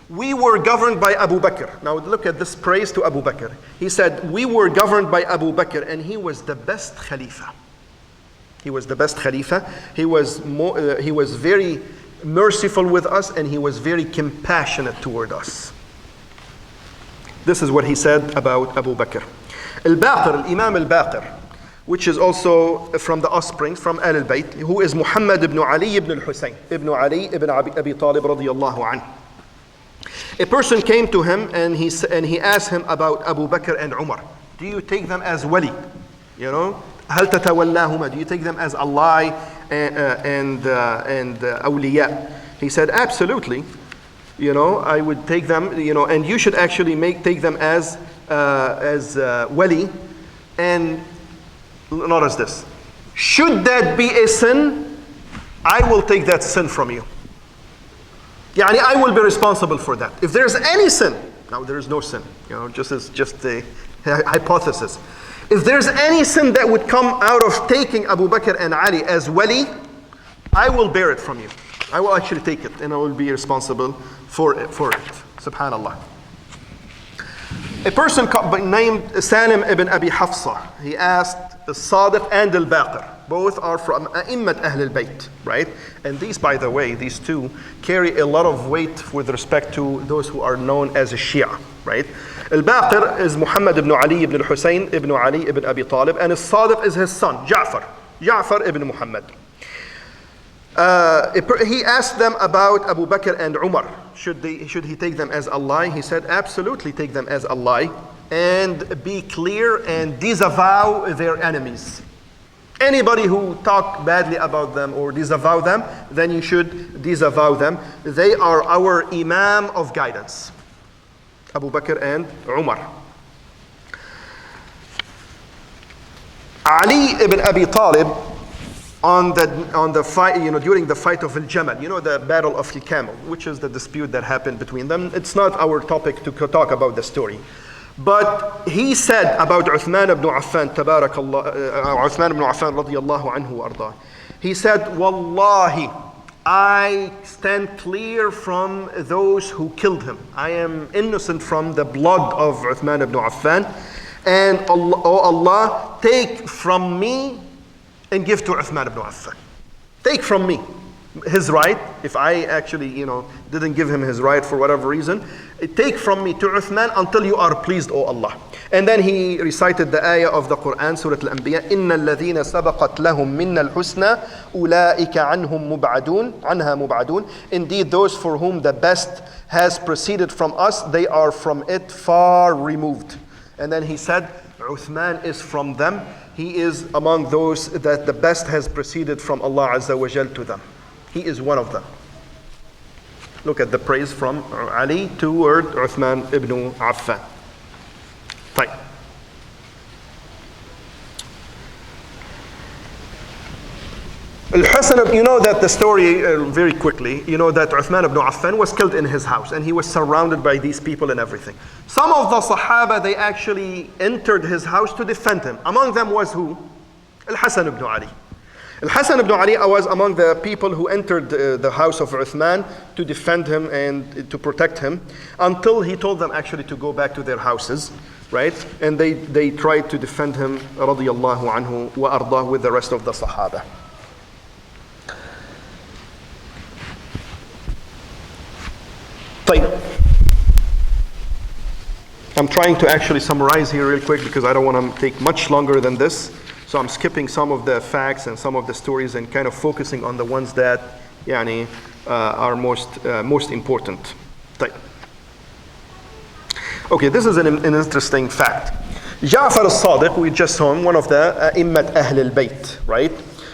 we were governed by Abu Bakr. Now look at this praise to Abu Bakr. He said, we were governed by Abu Bakr and he was the best Khalifa. He was the best Khalifa. He was very merciful with us, and he was very compassionate toward us. This is what he said about Abu Bakr. Al-Baqir, Imam Al-Baqir, which is also from the offspring, from Ahl Al-Bayt, who is Muhammad ibn Ali ibn al-Husayn, ibn Ali ibn Abi Talib radiyallahu anhu. A person came to him and he asked him about Abu Bakr and Umar. Do you take them as wali? You know, هل تتولاهما? Do you take them as Allah and awliya? He said, absolutely. You know, I would take them. You know, and you should actually take them as wali. And notice this: should that be a sin, I will take that sin from you. Yani, I will be responsible for that. If there's any sin, now there is no sin. You know, just a hypothesis. If there's any sin that would come out of taking Abu Bakr and Ali as wali, I will bear it from you. I will actually take it, and I will be responsible for it. Subhanallah. A person named Salim ibn Abi Hafsa, he asked the Sadiq and Al-Baqir. Both are from A'immat Ahl Al-Bayt, right? And these, by the way, these two carry a lot of weight with respect to those who are known as a Shia, right? Al-Baqir is Muhammad ibn Ali ibn al-Husayn ibn Ali ibn Abi Talib, and Al-Sadiq is his son, Ja'far ibn Muhammad. He asked them about Abu Bakr and Umar. Should he take them as Allah? He said, absolutely take them as Allah, and be clear and disavow their enemies. Anybody who talk badly about them or disavow them, then you should disavow them. They are our Imam of guidance, Abu Bakr and Umar. Ali ibn Abi Talib, on the fight, you know, during the fight of Al-Jamal, you know, the battle of Al-Camel, which is the dispute that happened between them. It's not our topic to talk about the story. But he said about Uthman ibn Affan, Uthman ibn Affan radiyallahu anhu arda. He said, Wallahi, I stand clear from those who killed him. I am innocent from the blood of Uthman ibn Affan. And Allah, oh Allah, take from me and give to Uthman ibn Affan. Take from me his right. If I actually, you know, didn't give him his right for whatever reason, take from me to Uthman until you are pleased, O Allah. And then he recited the ayah of the Quran, Surah Al-Anbiya, إِنَّ الَّذِينَ سَبَقَتْ لَهُم مِّنَّ الْحُسْنَى أُولَٰئِكَ عَنْهَا مُبْعَدُونَ. Indeed, those for whom the best has proceeded from us, they are from it far removed. And then he said, Uthman is from them. He is among those that the best has proceeded from Allah Azza wa Jal to them. He is one of them. Look at the praise from Ali toward Uthman ibn Affan. Right. Al-Hasan, you know that the story very quickly, you know that Uthman ibn Affan was killed in his house and he was surrounded by these people and everything. Some of the Sahaba, they actually entered his house to defend him. Among them was who? Al-Hasan ibn Ali. Al-Hasan ibn Ali was among the people who entered the house of Uthman to defend him and to protect him, until he told them actually to go back to their houses, right? And they tried to defend him, radiyallahu anhu wa ardah, with the rest of the Sahaba. I'm trying to actually summarize here real quick because I don't want to take much longer than this. So I'm skipping some of the facts and some of the stories and kind of focusing on the ones that are most important. Okay, this is an interesting fact. Ja'far al-Sadiq, we just saw him, one of the A'immat Ahl Al-Bayt, right?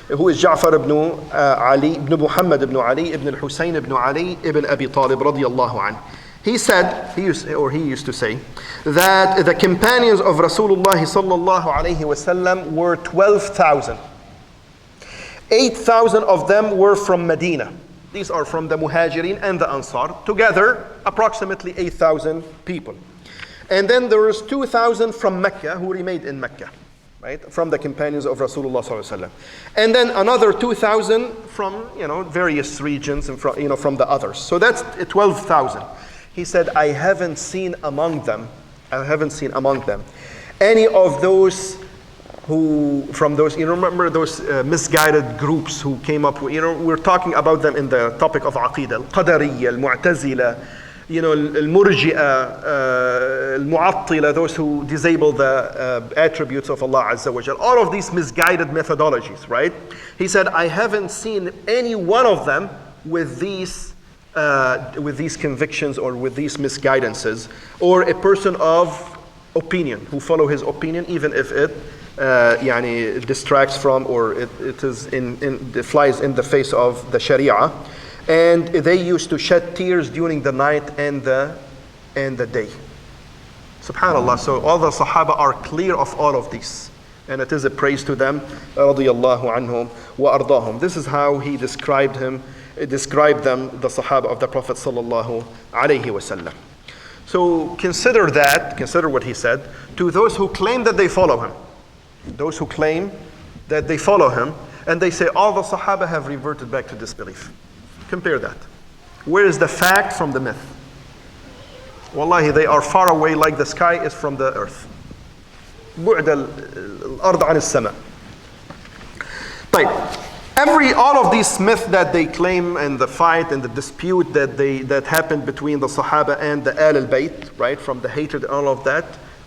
Who is Ja'far ibn Ali, ibn Muhammad ibn Ali, ibn al-Husayn ibn Ali, ibn Abi Talib radiyallahu anhu. He said, he used to say, that the companions of Rasulullah sallallahu alayhi wasallam were 12,000. 8,000 of them were from Medina. These are from the Muhajirin and the Ansar. Together, approximately 8,000 people. And then there was 2,000 from Mecca who remained in Mecca, right? From the companions of Rasulullah sallallahu alayhi wasallam. And then another 2,000 from, various regions and from the others. So that's 12,000. He said, I haven't seen among them any of those who, from those, you remember those misguided groups who came up with, we're talking about them in the topic of Aqidah, Al-Qadariyya, Al-Mu'tazila, Al-Murji'a, Al-Mu'attila, those who disable the attributes of Allah Azza wa Jal. All of these misguided methodologies, right? He said, I haven't seen any one of them with these convictions or with these misguidances, or a person of opinion who follow his opinion, even if it it distracts from, or it flies in the face of the Sharia. And they used to shed tears during the night and the day. Subhanallah. So all the Sahaba are clear of all of these, and it is a praise to them. Radiyallahu anhum wa ardahum. This is how he described them, the Sahaba of the Prophet sallallahu alaihi wasallam. So consider what he said to those who claim that they follow him. Those who claim that they follow him, and they say all the Sahaba have reverted back to disbelief. Compare that. Where is the fact from the myth? Wallahi, they are far away, like the sky is from the earth. بعد الأرض عن السماء. طيب. All of these myths that they claim, and the fight and the dispute that happened between the Sahaba and the Ahl Al-Bayt, right, from the hatred and all of that,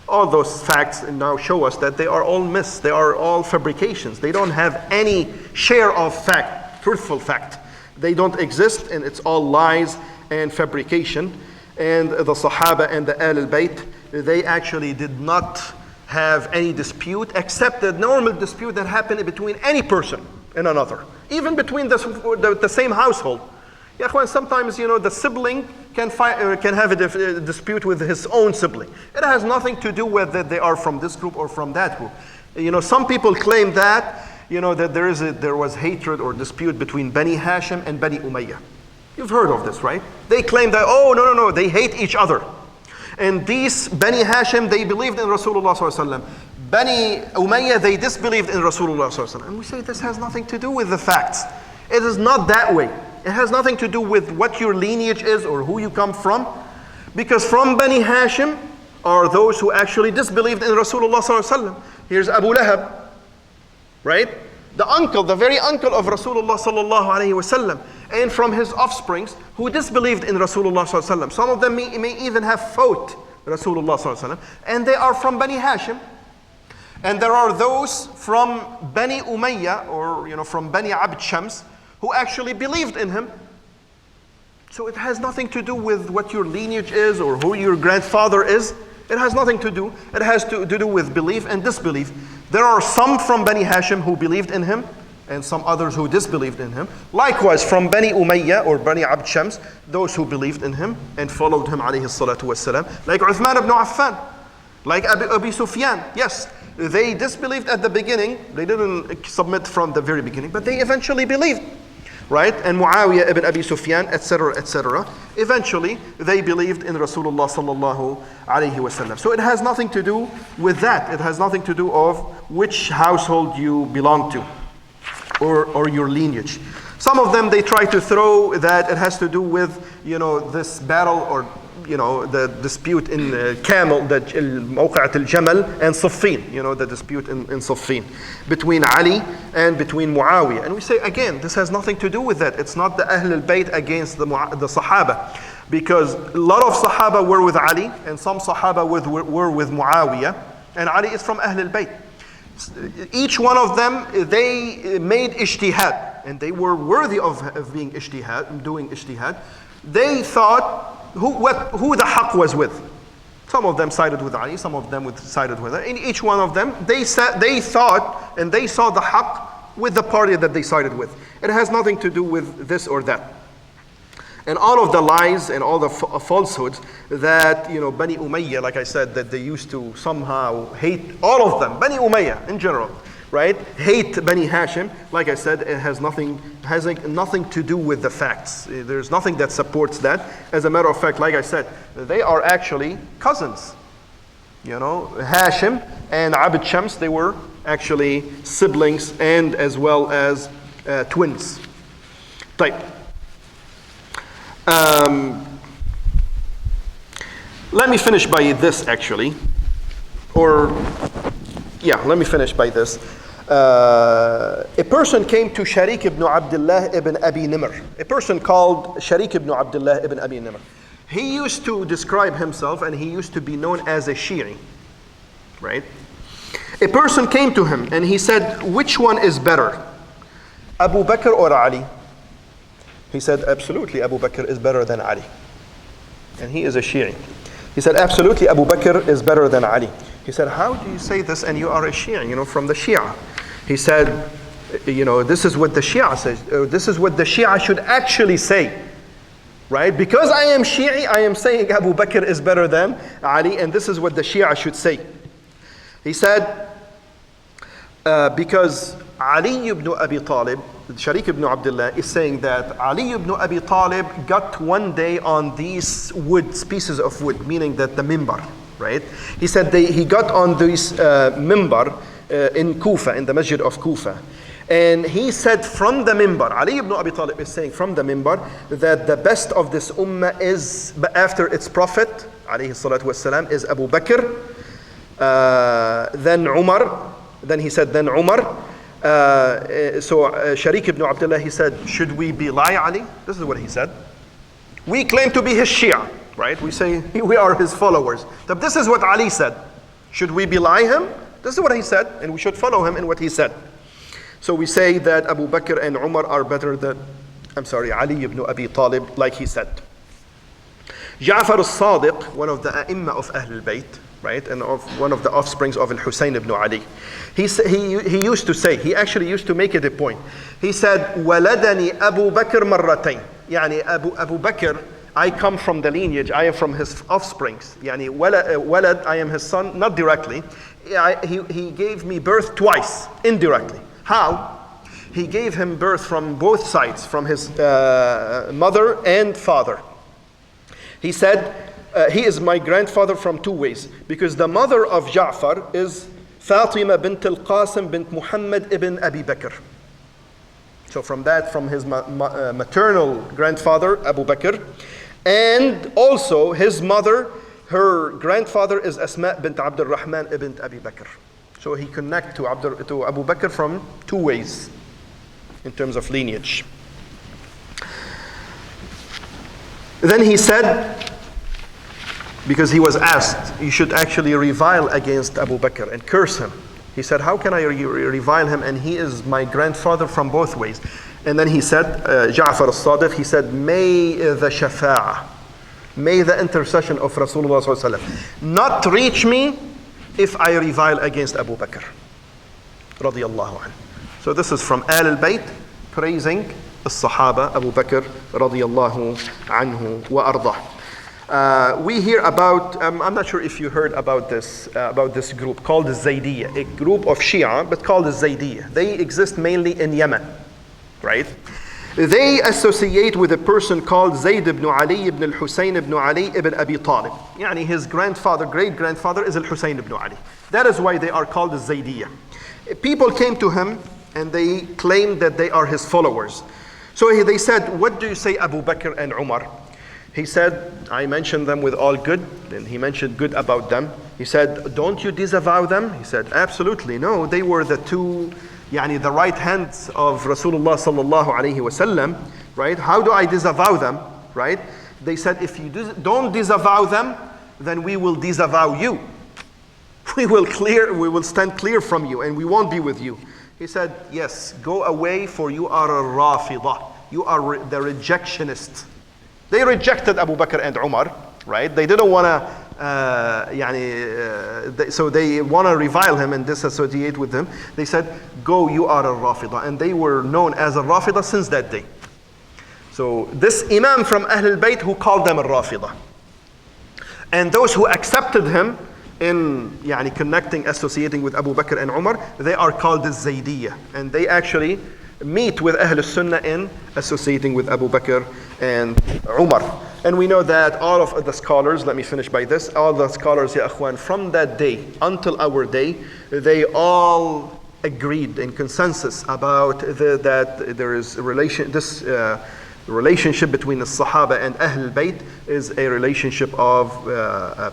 all those facts now show us that they are all myths. They are all fabrications. They don't have any share of fact, truthful fact. They don't exist, and it's all lies and fabrication. And the Sahaba and the Ahl Al-Bayt, they actually did not have any dispute except the normal dispute that happened between any person and another, even between the same household. Sometimes the sibling can have a dispute with his own sibling. It has nothing to do with that they are from this group or from that group. Some people claim that that there was hatred or dispute between Bani Hashim and Bani Umayyah. You've heard of this, right? They claim that no, they hate each other. And these Bani Hashim, they believed in Rasulullah sallallahu alaihi wasallam. Bani Umayyah, they disbelieved in Rasulullah sallallahu alaihi wasallam. And we say this has nothing to do with the facts. It is not that way. It has nothing to do with what your lineage is or who you come from. Because from Bani Hashim are those who actually disbelieved in Rasulullah sallallahu alaihi wasallam. Here's Abu Lahab, right? The very uncle of Rasulullah sallallahu alaihi wasallam. And from his offsprings who disbelieved in Rasulullah sallallahu alaihi wasallam. Some of them may even have fought Rasulullah sallallahu alaihi wasallam. And they are from Bani Hashim. And there are those from Bani Umayyah, or from Bani Abd Shams, who actually believed in him. So it has nothing to do with what your lineage is or who your grandfather is. It has nothing to do. It has to do with belief and disbelief. There are some from Bani Hashim who believed in him, and some others who disbelieved in him. Likewise, from Bani Umayyah or Bani Abd Shams, those who believed in him and followed him alayhi salatu wassalam, like Uthman ibn Affan, like Abi Sufyan. Yes, they disbelieved at the beginning. They didn't submit from the very beginning, but they eventually believed, right? And Muawiyah ibn Abi Sufyan, etc., etc. Eventually, they believed in Rasulullah sallallahu alayhi wasallam. So it has nothing to do with that. It has nothing to do of which household you belong to, or your lineage. Some of them, they try to throw that it has to do with this battle, or the dispute in Camel, the Mawqa'at al-Jamal and Siffin, the dispute in Siffin between Ali and between Muawiyah. And we say again, this has nothing to do with that. It's not the Ahl Al-Bayt against the Sahaba, because a lot of Sahaba were with Ali and some Sahaba were with Muawiyah, and Ali is from Ahl Al-Bayt. Each one of them, they made ijtihad, and they were worthy of doing ijtihad. They thought who the haqq was with. Some of them sided with Ali, some of them sided with her. In each one of them, they thought and they saw the haqq with the party that they sided with. It has nothing to do with this or that. And all of the lies and all the falsehoods that, Bani Umayyah, like I said, that they used to somehow hate all of them, Bani Umayyah in general, right? Hate Bani Hashim, like I said, it has nothing to do with the facts. There's nothing that supports that. As a matter of fact, like I said, they are actually cousins. Hashim and Abd Shams, they were actually siblings and as well as twins. Type. Let me finish by this actually, or Yeah, let me finish by this. A person came to Sharik ibn Abdullah ibn Abi Nimr. A person called Sharik ibn Abdullah ibn Abi Nimr. He used to describe himself and he used to be known as a Shi'i. Right? A person came to him and he said, which one is better? Abu Bakr or Ali? He said, absolutely Abu Bakr is better than Ali. And he is a Shi'i. He said, absolutely Abu Bakr is better than Ali. He said, how do you say this and you are a Shia, from the Shia? He said, this is what the Shia says. This is what the Shia should actually say. Right? Because I am Shi'i, I am saying Abu Bakr is better than Ali, and this is what the Shia should say. He said, because Ali ibn Abi Talib, Sharik ibn Abdullah is saying that Ali ibn Abi Talib got one day on these pieces of wood, meaning that the mimbar, right? He said he got on this mimbar in Kufa, in the masjid of Kufa. And he said from the mimbar, Ali ibn Abi Talib is saying from the mimbar that the best of this ummah is, after its prophet, alayhi salatu wasalam, is Abu Bakr, then Umar, then he said, then Umar. Sharik ibn Abdullah, he said, should we belie Ali? This is what he said. We claim to be his Shia, right? We say we are his followers. But this is what Ali said. Should we belie him? This is what he said, and we should follow him in what he said. So we say that Abu Bakr and Umar are better than, Ali ibn Abi Talib, like he said. Ja'far al-Sadiq, one of the A'imma of Ahl Al-Bayt, right, and one of the offsprings of Al-Husayn ibn Ali. He used to say, he actually used to make it a point. He said, وَلَدَنِي أَبُو بَكْرْ مَرَّتَيْن. Yani Abu Bakr, I come from the lineage, I am from his offsprings. Yani walad, I am his son, not directly. He gave me birth twice, indirectly. How? He gave him birth from both sides, from his mother and father. He said, he is my grandfather from two ways, because the mother of Ja'far is Fatima bint al-Qasim bint Muhammad ibn Abi Bakr. So from his maternal grandfather, Abu Bakr, and also his mother, her grandfather is Asma bint Abdul Rahman ibn Abi Bakr. So he connects to Abu Bakr from two ways in terms of lineage. Then he said, because he was asked, you should actually revile against Abu Bakr and curse him. He said, how can I revile him, and he is my grandfather from both ways? And then he said, Ja'far al-Sadiq, he said, may the shafa'ah, may the intercession of Rasulullah sallallahu alaihi wasallam not reach me if I revile against Abu Bakr radiyallahu anhu. So this is from Ahl Al-Bayt praising the Sahaba, Abu Bakr radiyallahu anhu wa ardah. We hear about, I'm not sure if you heard about this group called the Zaydiyya, a group of Shia, but called the Zaydiyya. They exist mainly in Yemen, right? They associate with a person called Zayd ibn Ali ibn al-Husayn ibn Ali ibn Abi Talib. Yani his grandfather, great-grandfather is al-Husayn ibn Ali. That is why they are called the Zaydiyya. People came to him and they claimed that they are his followers. So they said, what do you say Abu Bakr and Umar? He said, I mentioned them with all good, and he mentioned good about them. He said, don't you disavow them? He said, absolutely, no. They were the two, the right hands of Rasulullah sallallahu alaihi wasallam, right? How do I disavow them, right? They said, if you don't disavow them, then we will disavow you. We will stand clear from you, and we won't be with you. He said, yes, go away, for you are a Rafidah. You are the rejectionists. They rejected Abu Bakr and Umar, right? They didn't want to, so they want to revile him and disassociate with him. They said, go, you are a Rafidah. And they were known as a Rafidah since that day. So this Imam from Ahl Al-Bayt who called them a Rafidah. And those who accepted him in connecting, associating with Abu Bakr and Umar, they are called the Zaydiyya. And they actually meet with Ahl Sunnah in associating with Abu Bakr and Umar. And we know that all of the scholars, let me finish by this, all the scholars, ya akhwan, from that day until our day, they all agreed in consensus about that there is a relation, this The relationship between the Sahaba and Ahl Al-Bayt is a relationship of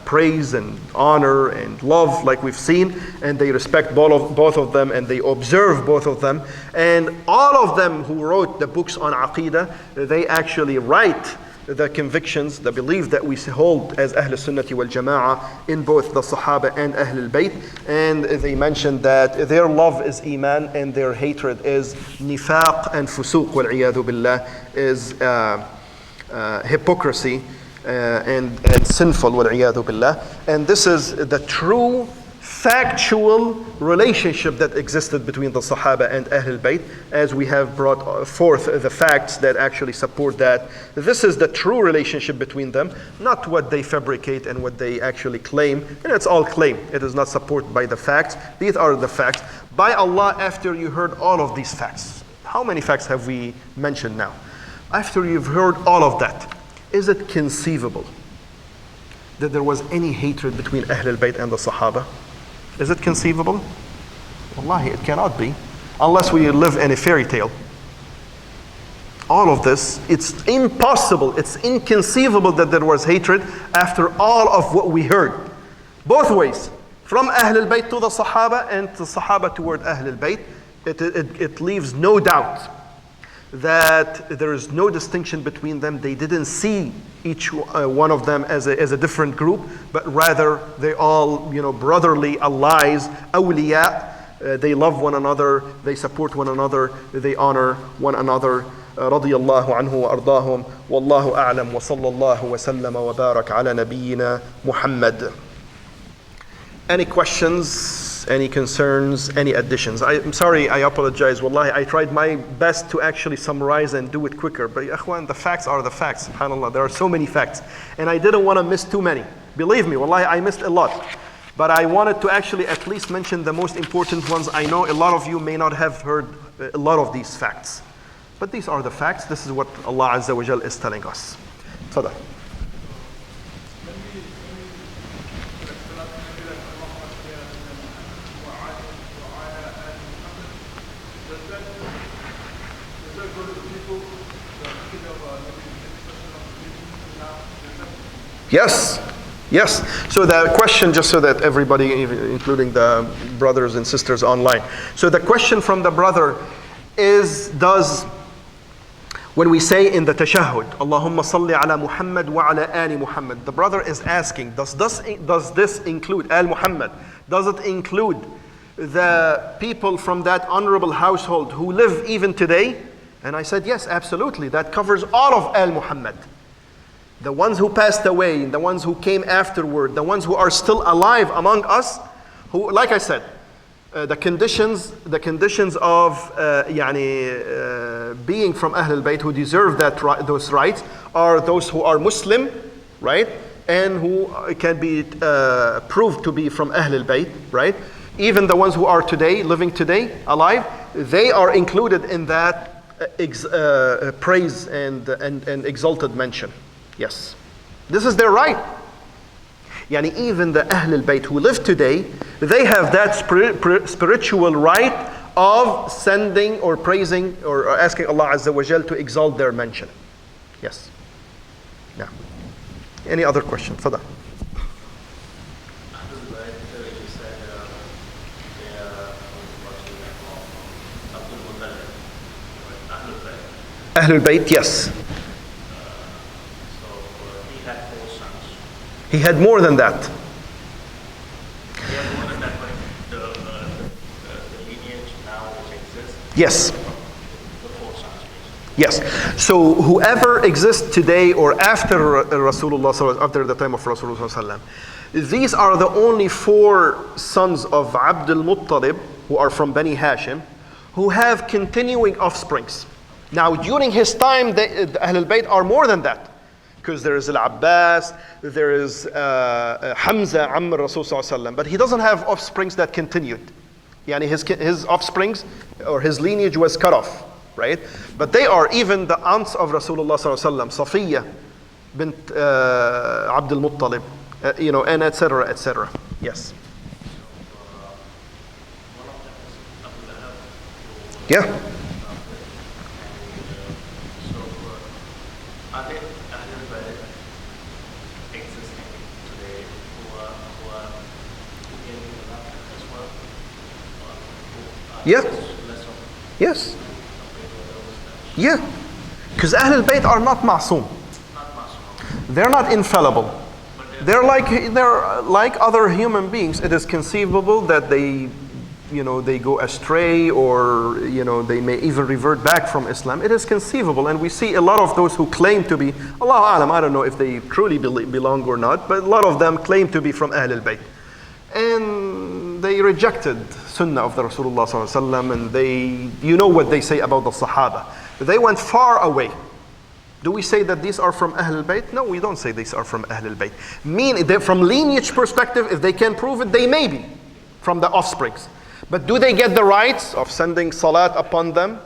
praise and honor and love, like we've seen, and they respect both of them, and they observe both of them. And all of them who wrote the books on Aqidah, they actually write the convictions, the belief that we hold as Ahl Sunnati wal Jama'ah in both the Sahaba and Ahl Al-Bayt. And they mentioned that their love is Iman and their hatred is Nifaq and Fusuq wal iyadu billah, is hypocrisy and sinful wal iyadu billah. And this is the true factual relationship that existed between the Sahaba and Ahl Al-Bayt, as we have brought forth the facts that actually support that. This is the true relationship between them, not what they fabricate and what they actually claim. And it's all claim. It is not supported by the facts. These are the facts. By Allah, after you heard all of these facts, how many facts have we mentioned now? After you've heard all of that, is it conceivable that there was any hatred between Ahl Al-Bayt and the Sahaba? Is it conceivable? Wallahi, it cannot be, unless we live in a fairy tale. All of this, it's impossible, it's inconceivable that there was hatred after all of what we heard. Both ways, from Ahl Al-Bayt to the Sahaba and the Sahaba toward Ahl Al-Bayt, it leaves no doubt that there is no distinction between them. They didn't see each one of them as a different group, but rather they all, brotherly allies, awliya. They love one another, they support one another, they honor one another. رضي الله عنه وأرضاهم والله أعلم وصلى الله وسلم وبارك على نبينا محمد. Any questions, any concerns, any additions? I'm sorry, I apologize. Wallahi, I tried my best to actually summarize and do it quicker. But Akhwan, the facts are the facts. SubhanAllah, there are so many facts. And I didn't want to miss too many. Believe me, wallahi, I missed a lot. But I wanted to actually at least mention the most important ones. I know a lot of you may not have heard a lot of these facts. But these are the facts. This is what Allah Azza wa Jal is telling us. Tafadhal. Yes, yes. So the question, just so that everybody, including the brothers and sisters online. So the question from the brother is, when we say in the tashahhud, Allahumma salli ala Muhammad wa ala ali Muhammad, the brother is asking, does this include Al Muhammad? Does it include the people from that honorable household who live even today? And I said, yes, absolutely. That covers all of Al Muhammad. The ones who passed away, the ones who came afterward, the ones who are still alive among us, who, like I said, the conditions of being from Ahl Al-Bayt, who deserve those rights, are those who are Muslim, right, and who can be proved to be from Ahl Al-Bayt, right. Even the ones who are today, living today, alive, they are included in that praise and exalted mention. Yes, this is their right. Even the Ahl Al-Bayt who live today, they have that spiritual right of sending or praising or asking Allah Azza wa Jal to exalt their mention. Yes. Yeah. Any other question? Fada. Ahl Al-Bayt, yes. He had more than that. He had more than that, but the lineage now which exists. Yes. The four sons. Yes. So whoever exists today or after Rasulullah, after the time of Rasulullah, these are the only four sons of Abdul Muttalib who are from Bani Hashim, who have continuing offsprings. Now during his time, the Ahl Al-Bayt are more than that. Because there is Al-Abbas, there is Hamza, Amm Rasul Sallallahu Alaihi Wasallam, but he doesn't have offsprings that continued. His offsprings or his lineage was cut off, right? But they are even the aunts of Rasulullah Sallallahu Alaihi Wasallam, Safiya bint Abdul Muttalib, and etc., etc. Yes. Yeah. Are there Ahl al-Bayt existing today who can be allowed as well? Or who are Yeah. less of Yes. compared to those that Yeah. Because Ahl al-Bayt are not ma'soom. not Muslim? They're not infallible. They're like other human beings. It is conceivable that they go astray, or they may even revert back from Islam. It is conceivable, and we see a lot of those who claim to be, Allahu Alam, I don't know if they truly belong or not, but a lot of them claim to be from Ahl al-Bayt. And they rejected Sunnah of the Rasulullah sallallahu alaihi wasallam, and you know what they say about the Sahaba. They went far away. Do we say that these are from Ahl al-Bayt? No, we don't say these are from Ahl al-Bayt. From lineage perspective, if they can prove it, they may be from the offsprings. But do they get the rights of sending salat upon them?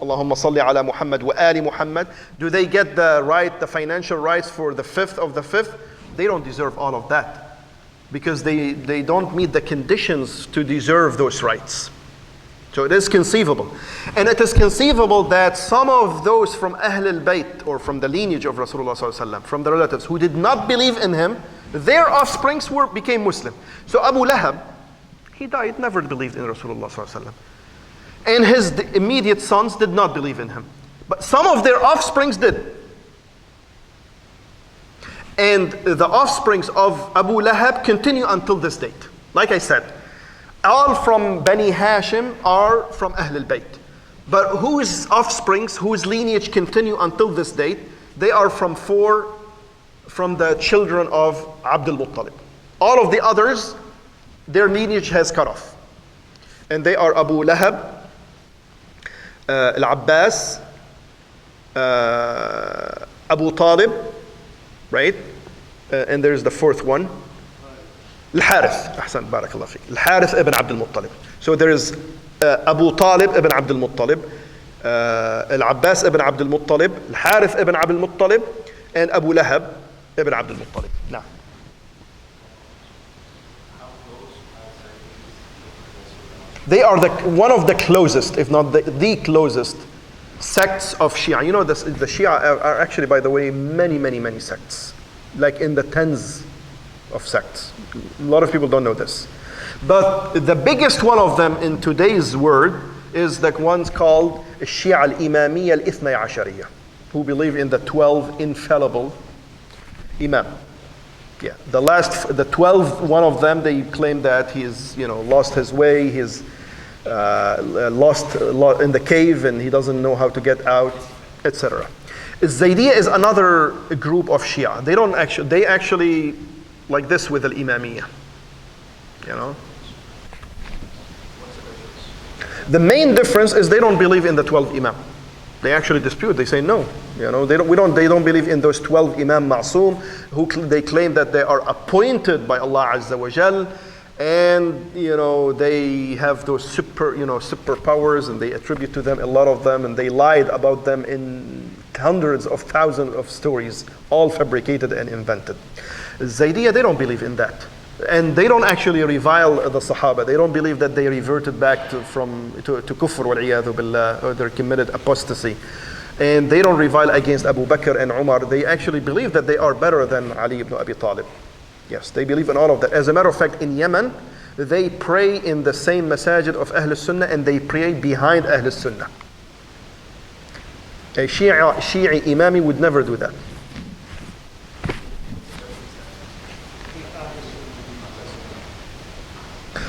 Allahumma salli ala Muhammad wa ali Muhammad. Do they get the financial rights for the fifth of the fifth? They don't deserve all of that, because they don't meet the conditions to deserve those rights. So it is conceivable. And it is conceivable that some of those from Ahl al-Bayt, or from the lineage of Rasulullah sallallahu alaihi wasallam, from the relatives who did not believe in him, their offsprings became Muslim. So Abu Lahab, he died, never believed in Rasulullah sallallahu alaihi wasallam. And his immediate sons did not believe in him. But some of their offsprings did. And the offsprings of Abu Lahab continue until this date. Like I said, all from Bani Hashim are from Ahl al-Bayt. But whose offsprings, whose lineage continue until this date, they are from the children of Abdul Muttalib. All of the others, their lineage has cut off. And they are Abu Lahab, Al-Abbas, Abu Talib, right? And there's the fourth one, Al-Harith. Ahsan, barakallah fiqh. Al-Harith ibn Abdul Muttalib. So there is Abu Talib ibn Abdul Muttalib, Al-Abbas ibn Abdul Muttalib, Al-Harith ibn Abdul Muttalib, and Abu Lahab ibn Abdul Muttalib. Now, they are one of the closest, if not the closest sects of Shia. You know, the Shia are actually, by the way, many sects, like in the tens of sects. A lot of people don't know this. But the biggest one of them in today's word is the ones called Shia al-Imamiyya al-Ithnay Ashariyya, who believe in the 12 infallible Imam. Yeah, the 12th one of them, they claim that he's lost his way, he's lost in the cave and he doesn't know how to get out, etc. Zaydiyya is another group of Shia. They actually like this with al-Imamiyya. The main difference is they don't believe in the 12 Imam. They actually dispute. They say no. They don't believe in those 12 Imam Ma'soom, who they claim that they are appointed by Allah Azza wa Jal, and they have those superpowers, and they attribute to them a lot of them, and they lied about them in hundreds of thousands of stories, all fabricated and invented. Zaydiyya, they don't believe in that. And they don't actually revile the Sahaba. They don't believe that they reverted back to kufr wal-iyadhu billah, or they committed apostasy. And they don't revile against Abu Bakr and Umar. They actually believe that they are better than Ali ibn Abi Talib. Yes, they believe in all of that. As a matter of fact, in Yemen, they pray in the same masajid of Ahl Sunnah, and they pray behind Ahl Sunnah. A Shi'i Imami would never do that.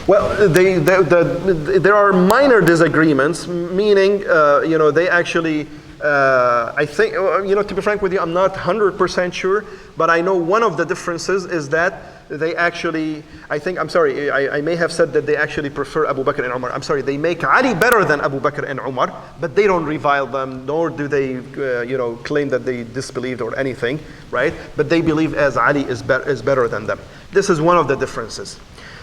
Well, there are minor disagreements, meaning, they actually, I think, to be frank with you, I'm not 100% sure, but I know one of the differences is that they actually, I may have said that they actually prefer Abu Bakr and Umar. I'm sorry, they make Ali better than Abu Bakr and Umar, but they don't revile them, nor do they, claim that they disbelieved or anything, right? But they believe as Ali is better than them. This is one of the differences.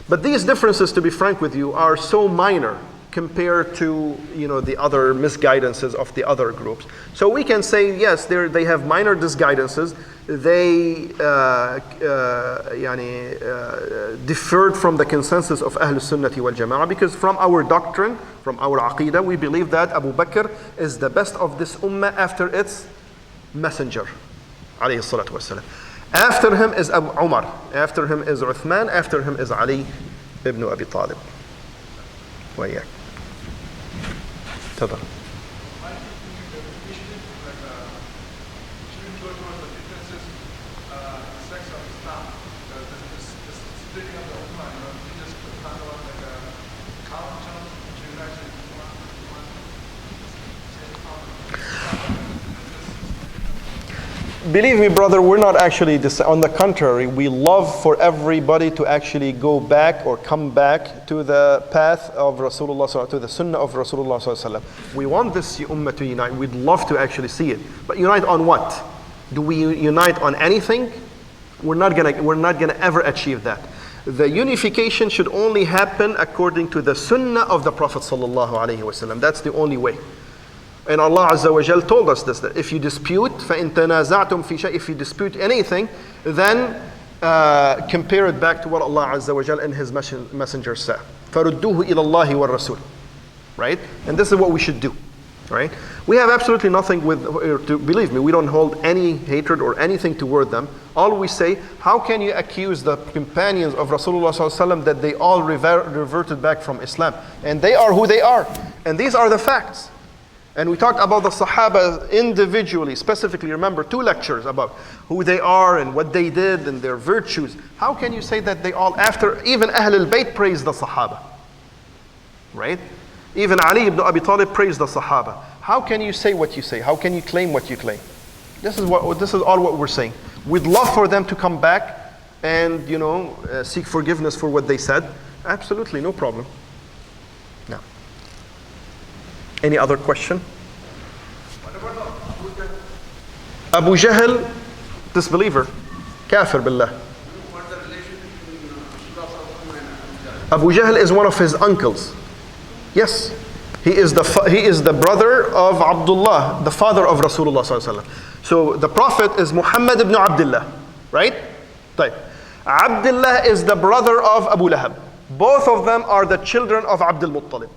But these differences, to be frank with you, are so minor compared to the other misguidances of the other groups. So we can say, yes, they have minor misguidances. They differed from the consensus of Ahl Sunnati wal Jama'ah, because from our doctrine, from our Aqidah, we believe that Abu Bakr is the best of this ummah after its messenger. alayhi salatu wasalam. After him is Umar, after him is Uthman, after him is Ali ibn Abi Talib. وإياك. تفضل. Believe me, brother, we're not actually on the contrary. We love for everybody to actually go back or come back to the path of Rasulullah, to the sunnah of Rasulullah. We want this ummah to unite. We'd love to actually see it. But unite on what? Do we unite on anything? We're not gonna ever achieve that. The unification should only happen according to the sunnah of the Prophet sallallahu alaihi wasallam. That's the only way. And Allah Azza wa Jal told us this, that if you dispute, فَإِن تَنَازَعْتُمْ فِي شَيْءٍ, if you dispute anything, then compare it back to what Allah Azza wa Jal and His Messenger said. فَرُدُّوهُ إِلَى اللَّهِ وَالرَّسُولِ. Right? And this is what we should do. Right? We have absolutely nothing believe me, we don't hold any hatred or anything toward them. All we say, how can you accuse the companions of Rasulullah ﷺ that they all reverted back from Islam? And they are who they are. And these are the facts. And we talked about the Sahaba individually, specifically, remember, 2 lectures about who they are and what they did and their virtues. How can you say that they all, after, even Ahl Al-Bayt praised the Sahaba? Right? Even Ali ibn Abi Talib praised the Sahaba. How can you say what you say? How can you claim what you claim? This is all what we're saying. We'd love for them to come back and, seek forgiveness for what they said. Absolutely, no problem. No. Any other question? Abu Jahl, disbeliever, kafir billah. What's the relation between Rasulullah and Abu Jahl is one of his uncles. Yes, he is the brother of Abdullah, the father of Rasulullah sallallahu alaihi wasallam. So the Prophet is Muhammad ibn Abdullah, right? طيب. Abdullah is the brother of Abu Lahab. Both of them are the children of Abdul Muttalib.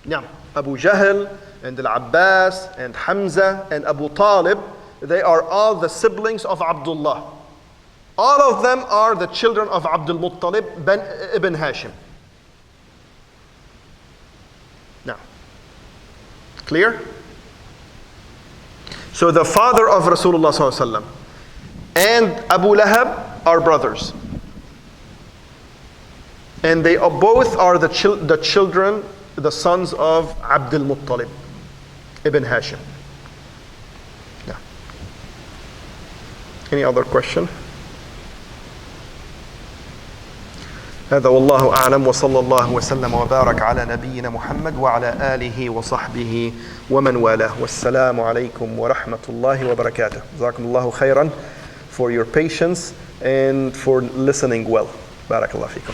Yeah. Abu Jahl and Al-Abbas and Hamza and Abu Talib, they are all the siblings of Abdullah. All of them are the children of Abdul Muttalib ibn Hashim. Now, clear? So the father of Rasulullah sallallahu alaihi wasallam and Abu Lahab are brothers. And they both are the children, the sons of Abdul Muttalib ibn Hashim. Yeah. Any other question? هذا والله أعلم وصلى الله وسلم وبارك على نبينا محمد وعلى آله وصحبه ومن والاه والسلام عليكم ورحمة الله وبركاته. جزاكم الله خيرا for your patience and for listening well. بارك الله فيكم.